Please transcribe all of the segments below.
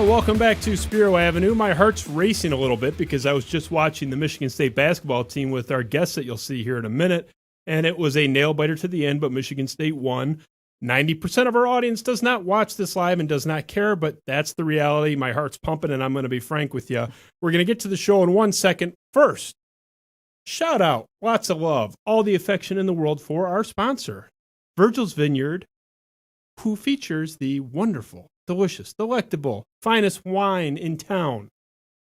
Well, welcome back to Spiro Avenue. My heart's racing a little bit because I was just watching the Michigan State basketball team with our guests that you'll see here in a minute, and it was a nail-biter to the end, but Michigan State won. 90% of our audience does not watch this live and does not care, but that's the reality. My heart's pumping, and I'm going to be frank with you. We're going to get to the show in 1 second. First, shout out, lots of love, all the affection in the world for our sponsor, Virgil's Vineyard, who features the wonderful, delicious, delectable, finest wine in town,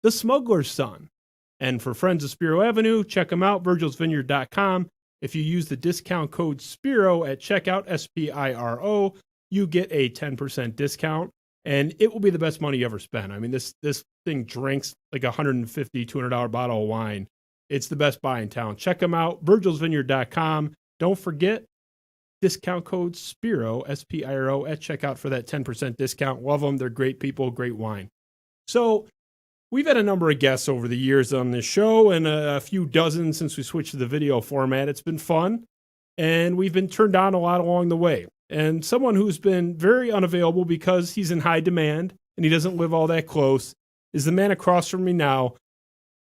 the Smuggler's Son. And for friends of Spiro Avenue, check them out, virgilsvineyard.com. If you use the discount code SPIRO at checkout, S-P-I-R-O, you get a 10% discount, and it will be the best money you ever spend. I mean, this thing drinks like a $150, $200 bottle of wine. It's the best buy in town. Check them out, virgilsvineyard.com. Don't forget, discount code SPIRO, S-P-I-R-O, at checkout for that 10% discount. Love them. They're great people, great wine. So we've had a number of guests over the years on this show and a few dozen since we switched to the video format. It's been fun, and we've been turned down a lot along the way. And someone who's been very unavailable because he's in high demand and he doesn't live all that close is the man across from me now.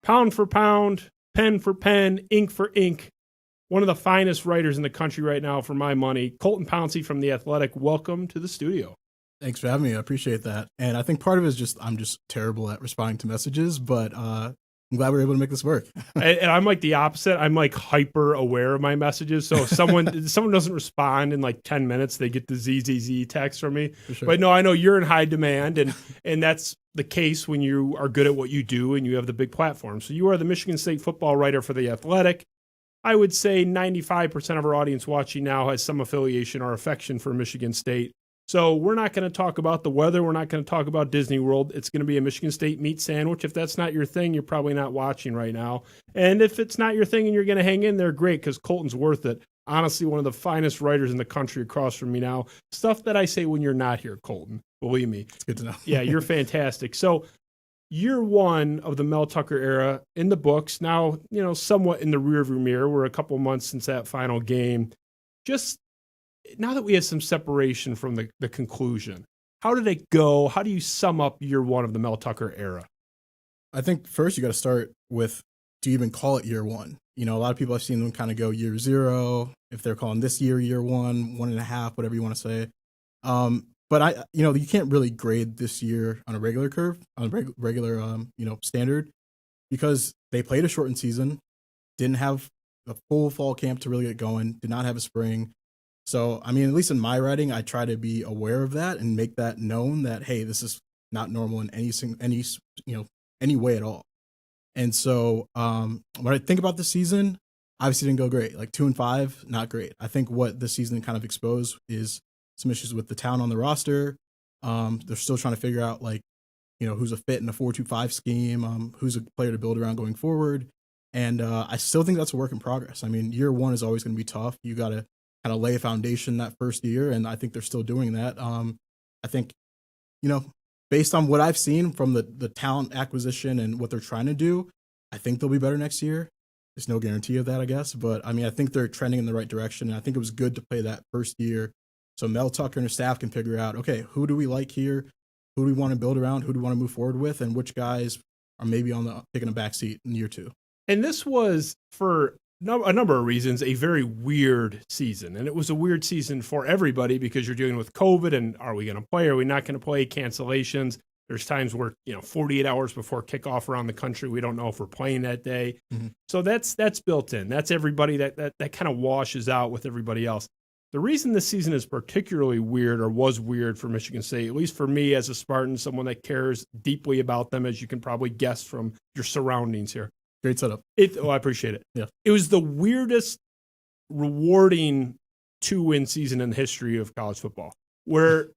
Pound for pound, pen for pen, ink for ink. One of the finest writers in the country right now, for my money, Colton Pouncy from The Athletic. Welcome to the studio. Thanks for having me. I appreciate that. And I think part of it is just I'm just terrible at responding to messages, but I'm glad we were able to make this work. And I'm like the opposite. I'm like hyper aware of my messages. So if someone doesn't respond in like 10 minutes, they get the ZZZ text from me. Sure. But no, I know you're in high demand, and that's the case when you are good at what you do and you have the big platform. So you are the Michigan State football writer for The Athletic. I would say 95% of our audience watching now has some affiliation or affection for Michigan State. So we're not going to talk about the weather. We're not going to talk about Disney World. It's going to be a Michigan State meat sandwich. If that's not your thing, you're probably not watching right now. And if it's not your thing and you're going to hang in there, great, because Colton's worth it. Honestly, one of the finest writers in the country across from me now. Stuff that I say when you're not here, Colton. Believe me. It's good to know. Yeah, you're fantastic. So year one of the Mel Tucker era in the books, now, somewhat in the rearview mirror. We're a couple months since that final game. Just now that we have some separation from the conclusion, how did it go? How do you sum up year one of the Mel Tucker era? I think first you got to start with, do you even call it year one? A lot of people I've seen them kind of go year zero, if they're calling this year one, 1.5, whatever you want to say. But you can't really grade this year on a regular curve, on a regular standard, because they played a shortened season, didn't have a full fall camp to really get going, did not have a spring. So, at least in my writing, I try to be aware of that and make that known that, hey, this is not normal in any way at all. And so, when I think about the season, obviously didn't go great. Like 2-5, not great. I think what the season kind of exposed is some issues with the talent on the roster. They're still trying to figure out who's a fit in a 4-2-5 scheme, who's a player to build around going forward. And I still think that's a work in progress. Year one is always going to be tough. You got to kind of lay a foundation that first year, and I think they're still doing that. I think, based on what I've seen from the talent acquisition and what they're trying to do, I think they'll be better next year. There's no guarantee of that, I guess. But, I think they're trending in the right direction, and I think it was good to play that first year so Mel Tucker and his staff can figure out, okay, who do we like here? Who do we want to build around? Who do we want to move forward with? And which guys are maybe taking a back seat in year two? And this was, for a number of reasons, a very weird season. And it was a weird season for everybody because you're dealing with COVID and are we going to play? Are we not going to play? Cancellations. There's times where, 48 hours before kickoff around the country, we don't know if we're playing that day. Mm-hmm. So that's built in. That's everybody that kind of washes out with everybody else. The reason this season is particularly weird, or was weird for Michigan State, at least for me as a Spartan, someone that cares deeply about them, as you can probably guess from your surroundings here. Great setup. I appreciate it. Yeah. It was the weirdest, rewarding 2-win season in the history of college football, where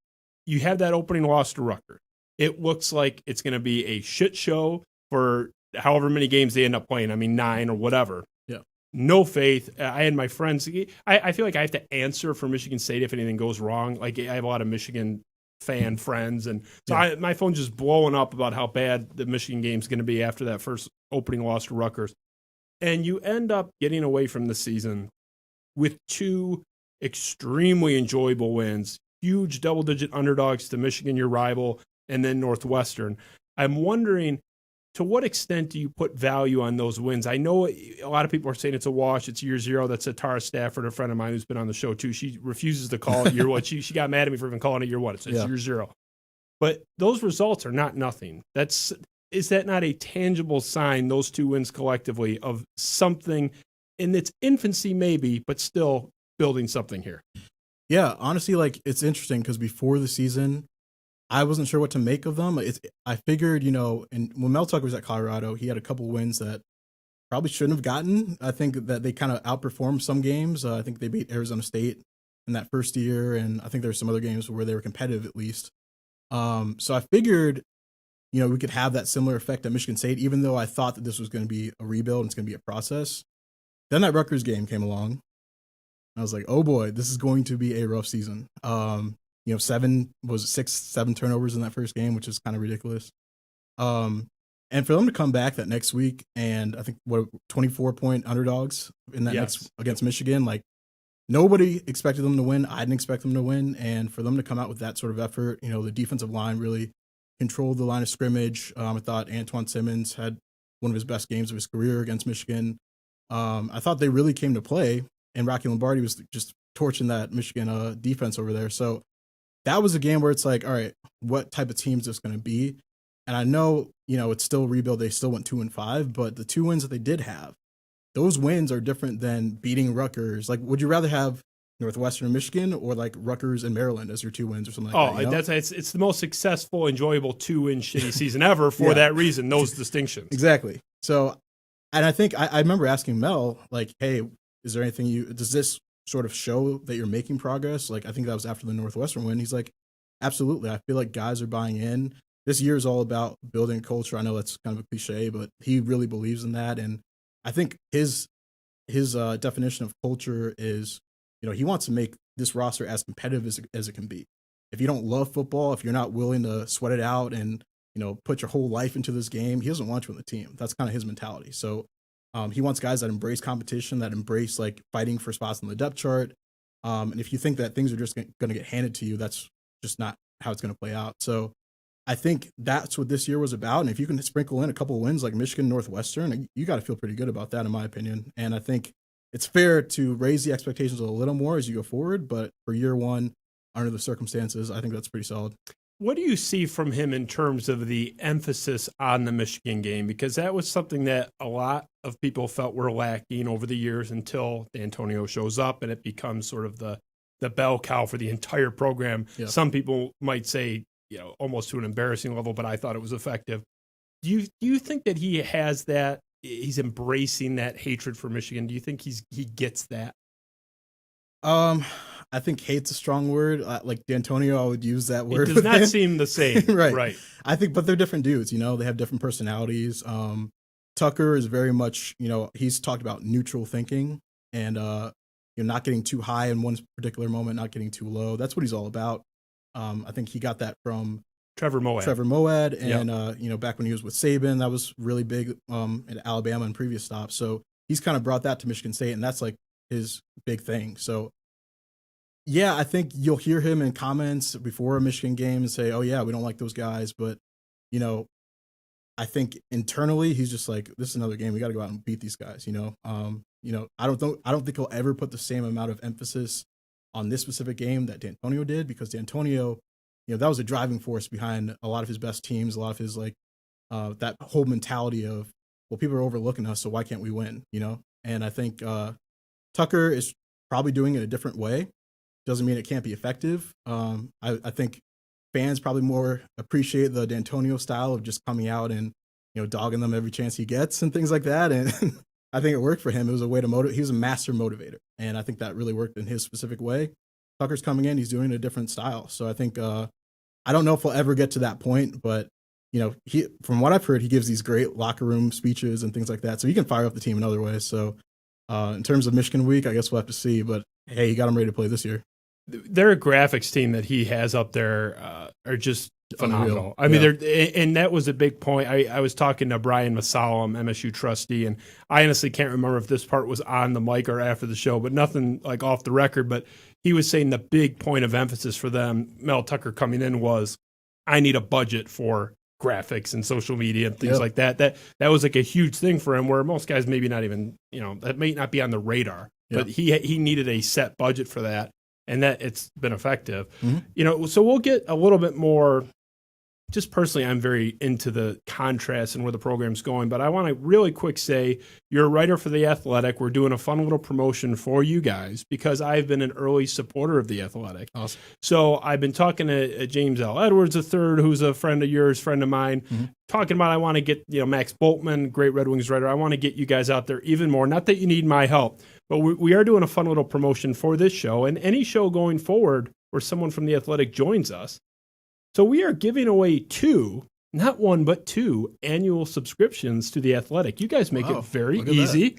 you have that opening loss to Rutgers. It looks like it's going to be a shit show for however many games they end up playing. 9 or whatever. Yeah. No faith. I had my friends. I feel like I have to answer for Michigan State if anything goes wrong. Like, I have a lot of Michigan fan friends, and so my phone's just blowing up about how bad the Michigan game's going to be after that first opening loss to Rutgers. And you end up getting away from the season with 2 extremely enjoyable wins, huge double-digit underdogs to Michigan, your rival, and then Northwestern. I'm wondering, to what extent do you put value on those wins? I know a lot of people are saying it's a wash. It's year zero. That's Tara Stafford, a friend of mine who's been on the show too. She refuses to call it year one. She got mad at me for even calling it year one. It's year zero. But those results are not nothing. Is that not a tangible sign, those two wins collectively, of something in its infancy maybe, but still building something here? Yeah, honestly, like, it's interesting because before the season, I wasn't sure what to make of them. I figured, and when Mel Tucker was at Colorado, he had a couple wins that probably shouldn't have gotten. I think that they kind of outperformed some games. I think they beat Arizona State in that first year, and I think there were some other games where they were competitive at least. So I figured, we could have that similar effect at Michigan State, even though I thought that this was going to be a rebuild and it's going to be a process. Then that Rutgers game came along. I was like, oh boy, this is going to be a rough season. 7 turnovers in that first game, which is kind of ridiculous. And for them to come back that next week, and I think 24-point underdogs in that next against Michigan, like, nobody expected them to win. I didn't expect them to win. And for them to come out with that sort of effort, the defensive line really controlled the line of scrimmage. I thought Antoine Simmons had one of his best games of his career against Michigan. I thought they really came to play, and Rocky Lombardi was just torching that Michigan defense over there. So that was a game where it's like, all right, what type of team is this going to be? And I know, it's still a rebuild. They still went 2-5, but the 2 wins that they did have, those wins are different than beating Rutgers. Like, would you rather have Northwestern and Michigan or like Rutgers and Maryland as your 2 wins or something like that? It's the most successful, enjoyable 2-win shitty season ever for that reason, those distinctions. Exactly. So, and I think I remember asking Mel, like, hey, is there anything does this sort of show that you're making progress? Like, I think that was after the Northwestern win. He's like, absolutely. I feel like guys are buying in. This year is all about building culture. I know that's kind of a cliche, but he really believes in that. And I think his definition of culture is, he wants to make this roster as competitive as it can be. If you don't love football, if you're not willing to sweat it out and, put your whole life into this game, he doesn't want you on the team. That's kind of his mentality. So he wants guys that embrace competition, that embrace like fighting for spots on the depth chart. And if you think that things are just going to get handed to you, that's just not how it's going to play out. So I think that's what this year was about. And if you can sprinkle in a couple of wins like Michigan, Northwestern, you got to feel pretty good about that, in my opinion. And I think it's fair to raise the expectations a little more as you go forward. But for year one, under the circumstances, I think that's pretty solid. What do you see from him in terms of the emphasis on the Michigan game? Because that was something that a lot of people felt were lacking over the years until D'Antonio shows up and it becomes sort of the bell cow for the entire program. Yep. Some people might say, almost to an embarrassing level, but I thought it was effective. Do you think that he has that? He's embracing that hatred for Michigan. Do you think he gets that? I think hate's a strong word. Like D'Antonio, I would use that word. It does not seem the same. Right. I think, but they're different dudes, they have different personalities. Tucker is very much, he's talked about neutral thinking and, not getting too high in one particular moment, not getting too low. That's what he's all about. I think he got that from Trevor Moawad. And, back when he was with Saban, that was really big at Alabama and previous stops. So he's kind of brought that to Michigan State, and that's like his big thing. So, yeah, I think you'll hear him in comments before a Michigan game and say, oh, yeah, we don't like those guys. But, I think internally he's just like, this is another game. We got to go out and beat these guys, I don't think he'll ever put the same amount of emphasis on this specific game that D'Antonio did, because D'Antonio, that was a driving force behind a lot of his best teams, a lot of his that whole mentality of, well, people are overlooking us, so why can't we win? And I think Tucker is probably doing it a different way. Doesn't mean it can't be effective. I think fans probably more appreciate the D'Antonio style of just coming out and dogging them every chance he gets and things like that. And I think it worked for him. It was a way to motivate. He was a master motivator, and I think that really worked in his specific way. Tucker's coming in; he's doing a different style. So I think I don't know if we'll ever get to that point, but he, from what I've heard, he gives these great locker room speeches and things like that. So he can fire up the team in other ways. So in terms of Michigan week, I guess we'll have to see. But hey, he got him ready to play this year. Their graphics team that he has up there are just phenomenal. I mean, and that was a big point. I was talking to Brian Masalam, MSU trustee, and I honestly can't remember if this part was on the mic or after the show, but nothing like off the record. But he was saying the big point of emphasis for them, Mel Tucker coming in, was I need a budget for graphics and social media and things Yep. like that. That was like a huge thing for him, where most guys maybe not even, that may not be on the radar, Yep. but he needed a set budget for that, and that it's been effective. Mm-hmm. So we'll get a little bit more. Just personally, I'm very into the contrast and where the program's going, but I want to really quick say, you're a writer for The Athletic. We're doing a fun little promotion for you guys because I've been an early supporter of The Athletic. Awesome. So I've been talking to James L. Edwards III, who's a friend of yours, friend of mine, talking about I want to get, Max Boltman, great Red Wings writer. I want to get you guys out there even more. Not that you need my help, but we are doing a fun little promotion for this show and any show going forward where someone from The Athletic joins us. So we are giving away 2, not 1, but 2 annual subscriptions to The Athletic. You guys make it very easy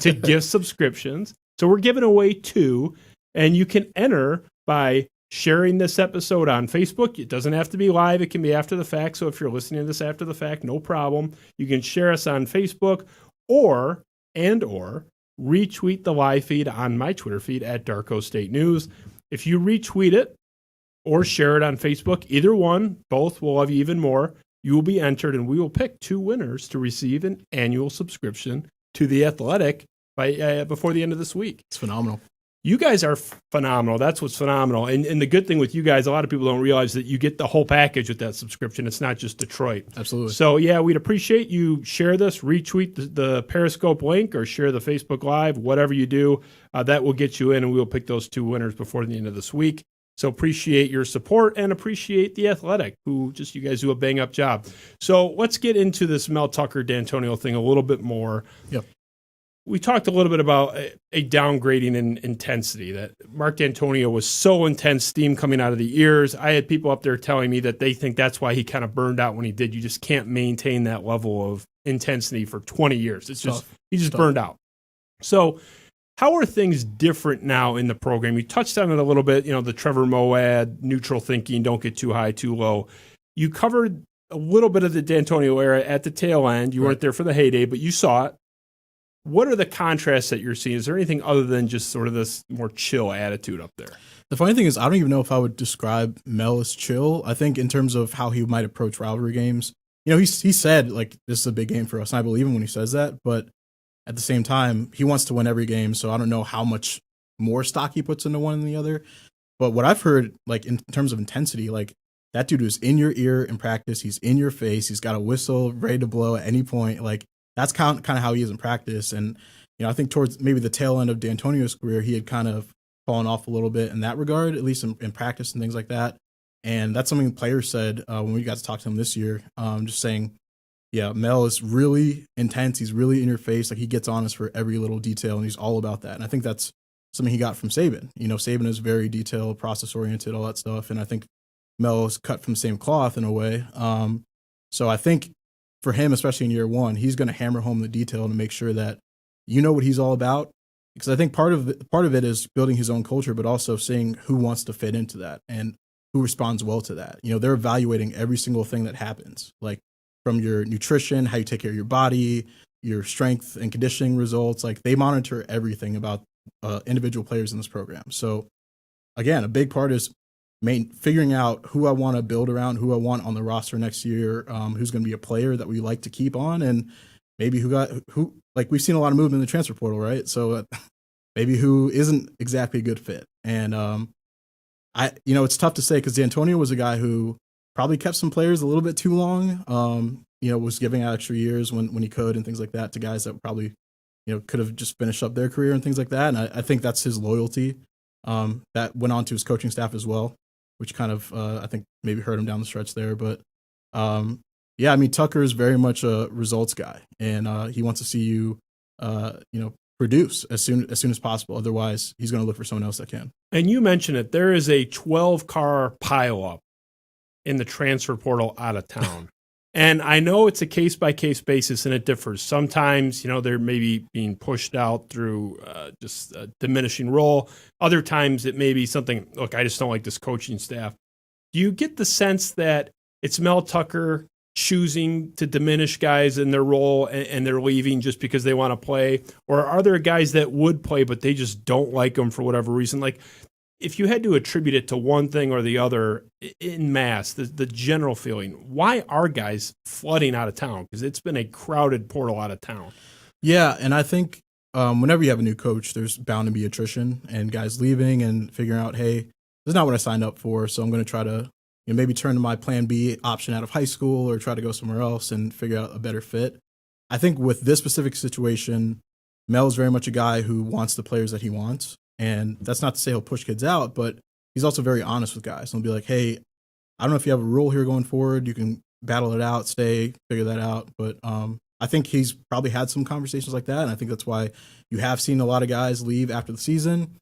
to give subscriptions. So we're giving away 2, and you can enter by sharing this episode on Facebook. It doesn't have to be live. It can be after the fact. So if you're listening to this after the fact, no problem. You can share us on Facebook or retweet the live feed on my Twitter feed at Darko State News. If you retweet it, or share it on Facebook, either one, both will love you even more. You will be entered, and we will pick 2 winners to receive an annual subscription to The Athletic by before the end of this week. It's phenomenal. You guys are phenomenal. That's what's phenomenal. And the good thing with you guys, a lot of people don't realize that you get the whole package with that subscription. It's not just Detroit. Absolutely. So, yeah, we'd appreciate you share this, retweet the Periscope link, or share the Facebook Live, whatever you do. That will get you in, and we will pick those 2 winners before the end of this week. So appreciate your support and appreciate The Athletic, who you guys do a bang-up job. So let's get into this Mel Tucker D'Antonio thing a little bit more. Yep. We talked a little bit about a downgrading in intensity, that Mark D'Antonio was so intense, steam coming out of the ears. I had people up there telling me that they think that's why he kind of burned out when he did. You just can't maintain that level of intensity for 20 years. It's just, he just burned out. So how are things different now in the program? You touched on it a little bit, the Trevor Moawad, neutral thinking, don't get too high, too low. You covered a little bit of the D'Antonio era at the tail end. You weren't there for the heyday, but you saw it. What are the contrasts that you're seeing? Is there anything other than just sort of this more chill attitude up there? The funny thing is, I don't even know if I would describe Mel as chill. I think in terms of how he might approach rivalry games, he said, this is a big game for us, and I believe him when he says that, but at the same time, he wants to win every game, so I don't know how much more stock he puts into one than the other. But what I've heard, in terms of intensity, that dude was in your ear in practice. He's in your face. He's got a whistle ready to blow at any point. That's kind of how he is in practice. And, I think towards maybe the tail end of D'Antonio's career, he had kind of fallen off a little bit in that regard, at least in practice and things like that. And that's something players said when we got to talk to him this year, just saying, yeah, Mel is really intense. He's really in your face. He gets on us for every little detail, and he's all about that. And I think that's something he got from Saban. Saban is very detailed, process-oriented, all that stuff. And I think Mel is cut from the same cloth in a way. So I think for him, especially in year 1, he's going to hammer home the detail to make sure that what he's all about. Because I think part of it is building his own culture, but also seeing who wants to fit into that and who responds well to that. They're evaluating every single thing that happens, from your nutrition, how you take care of your body, your strength and conditioning results. They monitor everything about individual players in this program. So again, a big part is figuring out who I want to build around, who I want on the roster next year, who's going to be a player that we like to keep on, and maybe who we've seen a lot of movement in the transfer portal, right? So maybe who isn't exactly a good fit. And it's tough to say because D'Antonio was a guy who probably kept some players a little bit too long, was giving out extra years when he could and things like that to guys that probably, could have just finished up their career and things like that. And I think that's his loyalty that went on to his coaching staff as well, which kind of, I think maybe hurt him down the stretch there. But Tucker is very much a results guy, and he wants to see you, produce as soon as possible. Otherwise, he's going to look for someone else that can. And you mentioned it. There is a 12-car pileup in the transfer portal out of town. And I know it's a case-by-case basis, and it differs. Sometimes, they're maybe being pushed out through just a diminishing role. Other times it may be something, look, I just don't like this coaching staff. Do you get the sense that it's Mel Tucker choosing to diminish guys in their role and they're leaving just because they want to play? Or are there guys that would play but they just don't like them for whatever reason? if you had to attribute it to one thing or the other in mass, the general feeling, why are guys flooding out of town? Because it's been a crowded portal out of town. Yeah, and I think whenever you have a new coach, there's bound to be attrition and guys leaving and figuring out, hey, this is not what I signed up for, so I'm going to try to maybe turn to my plan B option out of high school or try to go somewhere else and figure out a better fit. I think with this specific situation, Mel is very much a guy who wants the players that he wants. And that's not to say he'll push kids out, but he's also very honest with guys. He'll be like, hey, I don't know if you have a rule here going forward. You can battle it out, stay, figure that out. But I think he's probably had some conversations like that. And I think that's why you have seen a lot of guys leave after the season.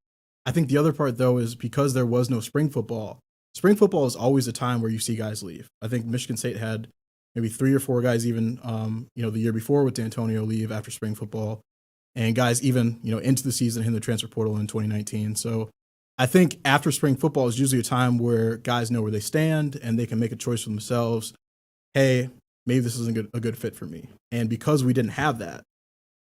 I think the other part, though, is because there was no spring football. Spring football is always a time where you see guys leave. I think Michigan State had maybe 3 or 4 guys even, the year before with D'Antonio leave after spring football. And guys even, into the season in the transfer portal in 2019. So I think after spring football is usually a time where guys know where they stand and they can make a choice for themselves. Hey, maybe this isn't a good fit for me. And because we didn't have that,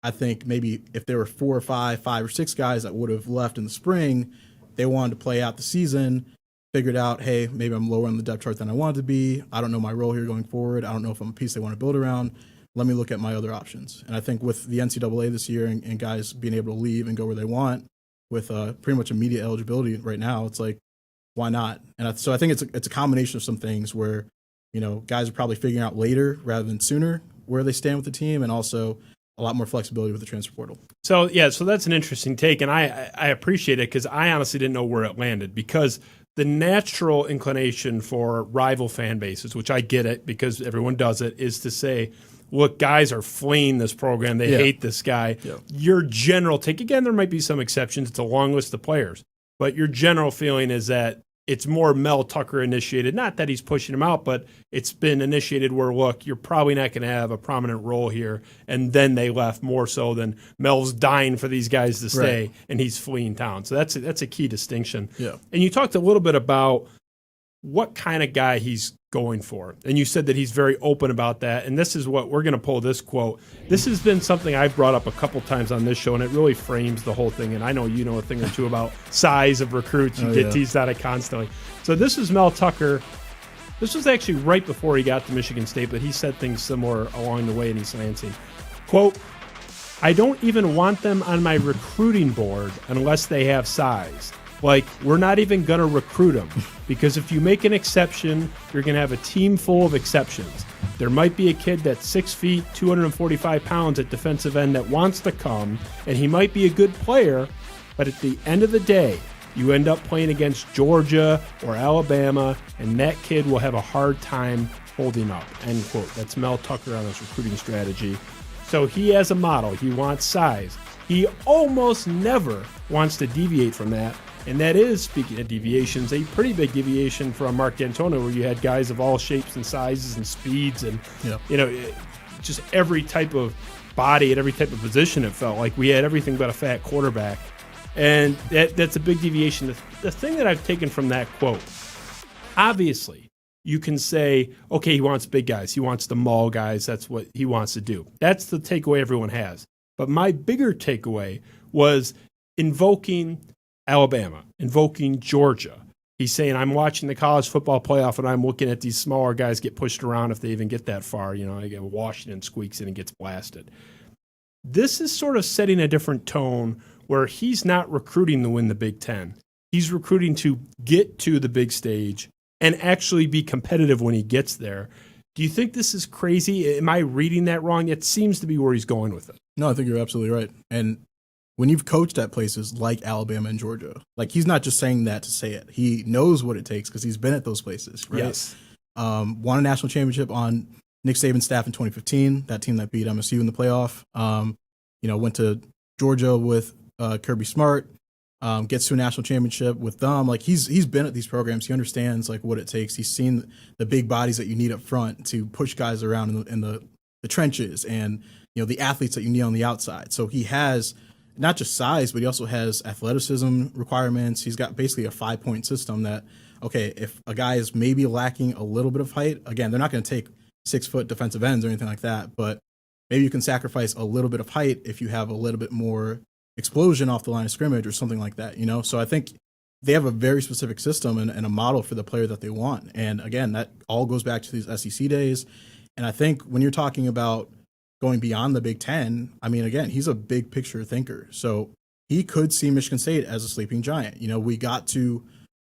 I think maybe if there were 4 or 5 or 6 guys that would have left in the spring, they wanted to play out the season, figured out, hey, maybe I'm lower on the depth chart than I wanted to be. I don't know my role here going forward. I don't know if I'm a piece they want to build around. Let me look at my other options. And I think with the NCAA this year and guys being able to leave and go where they want with pretty much immediate eligibility right now, it's like, why not? And so I think it's a combination of some things where, guys are probably figuring out later rather than sooner where they stand with the team, and also a lot more flexibility with the transfer portal. So that's an interesting take, and I appreciate it because I honestly didn't know where it landed, because the natural inclination for rival fan bases, which I get it because everyone does it, is to say, look, guys are fleeing this program. They hate this guy. Yeah. Your general take, again, there might be some exceptions. It's a long list of players. But your general feeling is that it's more Mel Tucker initiated. Not that he's pushing him out, but it's been initiated where, look, you're probably not going to have a prominent role here. And then they left more so than Mel's dying for these guys to stay, right, and he's fleeing town. So that's a key distinction. Yeah. And you talked a little bit about what kind of guy he's going for. And you said that he's very open about that. And this is what we're going to pull this quote. This has been something I've brought up a couple times on this show, and it really frames the whole thing. And I know you know a thing or two about size of recruits. You get teased out of constantly. So this is Mel Tucker. This was actually right before he got to Michigan State, but he said things similar along the way in East Lansing. Quote, I don't even want them on my recruiting board unless they have size. Like, we're not even going to recruit them, because if you make an exception, you're going to have a team full of exceptions. There might be a kid that's 6 feet, 245 pounds at defensive end that wants to come, and he might be a good player, but at the end of the day, you end up playing against Georgia or Alabama, and that kid will have a hard time holding up, end quote. That's Mel Tucker on his recruiting strategy. So he has a model. He wants size. He almost never wants to deviate from that. And that is, speaking of deviations, a pretty big deviation from Mark D'Antonio, where you had guys of all shapes and sizes and speeds and, just every type of body at every type of position. It felt like we had everything but a fat quarterback. And that's a big deviation. The thing that I've taken from that quote, obviously, you can say, okay, he wants big guys. He wants the maul guys. That's what he wants to do. That's the takeaway everyone has. But my bigger takeaway was invoking Alabama, invoking Georgia. He's saying, I'm watching the college football playoff and I'm looking at these smaller guys get pushed around if they even get that far. Washington squeaks in and gets blasted. This is sort of setting a different tone where he's not recruiting to win the Big Ten. He's recruiting to get to the big stage and actually be competitive when he gets there. Do you think this is crazy? Am I reading that wrong? It seems to be where he's going with it. No, I think you're absolutely right. And when you've coached at places like Alabama and Georgia, like, he's not just saying that to say it. He knows what it takes because he's been at those places, right? Yes. Won a national championship on Nick Saban's staff in 2015, that team that beat MSU in the playoff. Went to Georgia with Kirby Smart, gets to a national championship with them. Like, he's been at these programs. He understands, like, what it takes. He's seen the big bodies that you need up front to push guys around in the trenches, and, the athletes that you need on the outside. So he has not just size, but he also has athleticism requirements. He's got basically a 5-point system that, okay, if a guy is maybe lacking a little bit of height, again, they're not going to take 6-foot defensive ends or anything like that, but maybe you can sacrifice a little bit of height if you have a little bit more explosion off the line of scrimmage or something like that, So I think they have a very specific system and a model for the player that they want. And again, that all goes back to these SEC days. And I think when you're talking about going beyond the Big Ten, I mean, again, he's a big picture thinker. So he could see Michigan State as a sleeping giant. We got to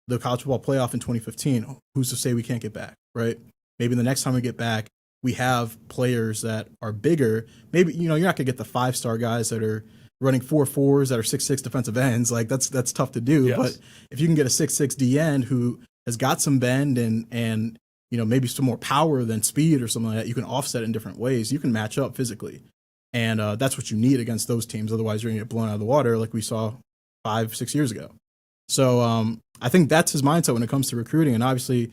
the college football playoff in 2015. Who's to say we can't get back, right? Maybe the next time we get back, we have players that are bigger. Maybe, you're not going to get the 5-star guys that are running 4.4s that are 6'6" defensive ends. Like that's tough to do. Yes. But if you can get a 6'6" D end who has got some bend and maybe some more power than speed or something like that, you can offset it in different ways. You can match up physically. And that's what you need against those teams. Otherwise, you're going to get blown out of the water like we saw 5-6 years ago. So I think that's his mindset when it comes to recruiting. And obviously,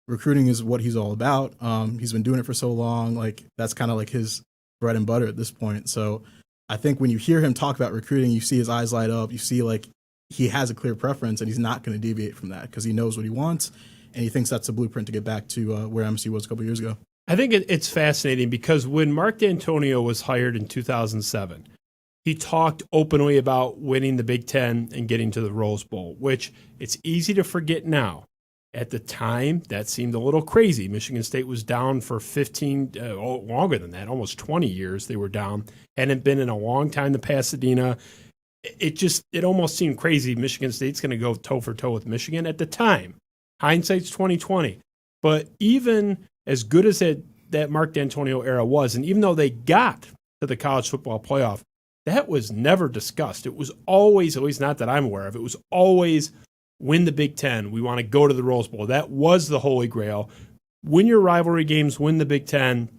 recruiting is what he's all about. He's been doing it for so long. Like that's kind of like his bread and butter at this point. So I think when you hear him talk about recruiting, you see his eyes light up. You see like he has a clear preference and he's not going to deviate from that because he knows what he wants and he thinks that's the blueprint to get back to where MSU was a couple years ago. I think it's fascinating because when Mark D'Antonio was hired in 2007, he talked openly about winning the Big Ten and getting to the Rose Bowl, which it's easy to forget now. At the time, that seemed a little crazy. Michigan State was down for 15, longer than that, almost 20 years they were down. Hadn't been in a long time to Pasadena. It almost seemed crazy. Michigan State's going to go toe for toe with Michigan at the time. Hindsight's 2020. But even as good as that Mark D'Antonio era was, and even though they got to the college football playoff, that was never discussed. It was always, at least not that I'm aware of, it was always win the Big Ten. We want to go to the Rose Bowl. That was the holy grail. Win your rivalry games, win the Big Ten.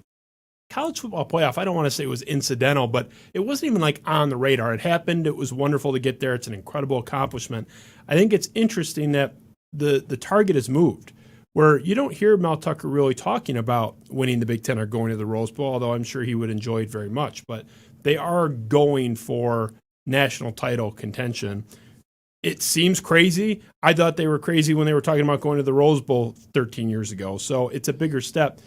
College football playoff, I don't want to say it was incidental, but it wasn't even like on the radar. It happened. It was wonderful to get there. It's an incredible accomplishment. I think it's interesting that the target has moved, where you don't hear Mel Tucker really talking about winning the Big Ten or going to the Rose Bowl, although I'm sure he would enjoy it very much. But they are going for national title contention. It seems crazy. I thought they were crazy when they were talking about going to the Rose Bowl 13 years ago. So it's a bigger step.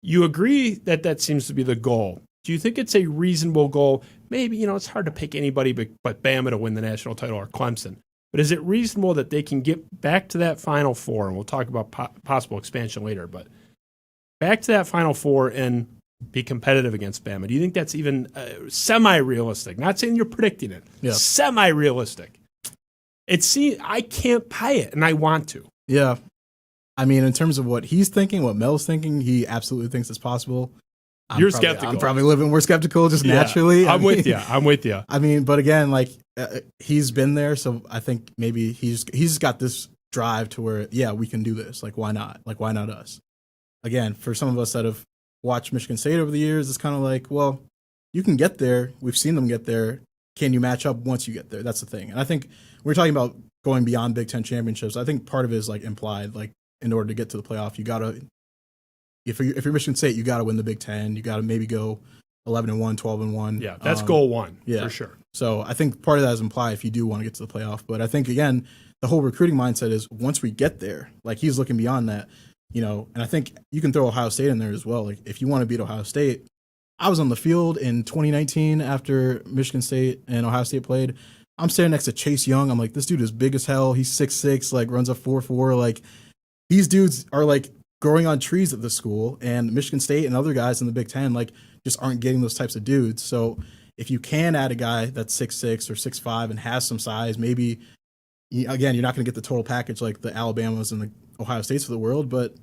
You agree that seems to be the goal. Do you think it's a reasonable goal? Maybe, it's hard to pick anybody but Bama to win the national title or Clemson. But is it reasonable that they can get back to that Final Four? And we'll talk about possible expansion later. But back to that Final Four and be competitive against Bama. Do you think that's even semi-realistic? Not saying you're predicting it. Yeah. Semi-realistic. I can't buy it, and I want to. Yeah. I mean, in terms of what he's thinking, what Mel's thinking, he absolutely thinks it's possible. You're skeptical. I'm probably a little bit more skeptical just naturally. I'm with you. I'm with you. I mean, but again, like he's been there, so I think maybe he's got this drive to where, yeah, we can do this. Like, why not? Like, why not us? Again, for some of us that have watched Michigan State over the years, it's kind of like, well, you can get there. We've seen them get there. Can you match up once you get there? That's the thing. And I think we're talking about going beyond Big Ten championships. I think part of it is like implied, like in order to get to the playoff, you gotta, if you're Michigan State, you gotta win the Big Ten. You gotta maybe go 11-1, 12-1. Yeah, that's goal one for sure. So I think part of that is implied if you do want to get to the playoff. But I think again, the whole recruiting mindset is once we get there, like he's looking beyond that, and I think you can throw Ohio State in there as well. Like if you want to beat Ohio State, I was on the field in 2019 after Michigan State and Ohio State played. I'm standing next to Chase Young. I'm like, this dude is big as hell. He's 6'6", like runs a 4.4. Like these dudes are like growing on trees at the school, and Michigan State and other guys in the Big Ten like just aren't getting those types of dudes. So if you can add a guy that's 6'6" or 6'5" and has some size, maybe again, you're not going to get the total package like the Alabamas and the Ohio States of the world, but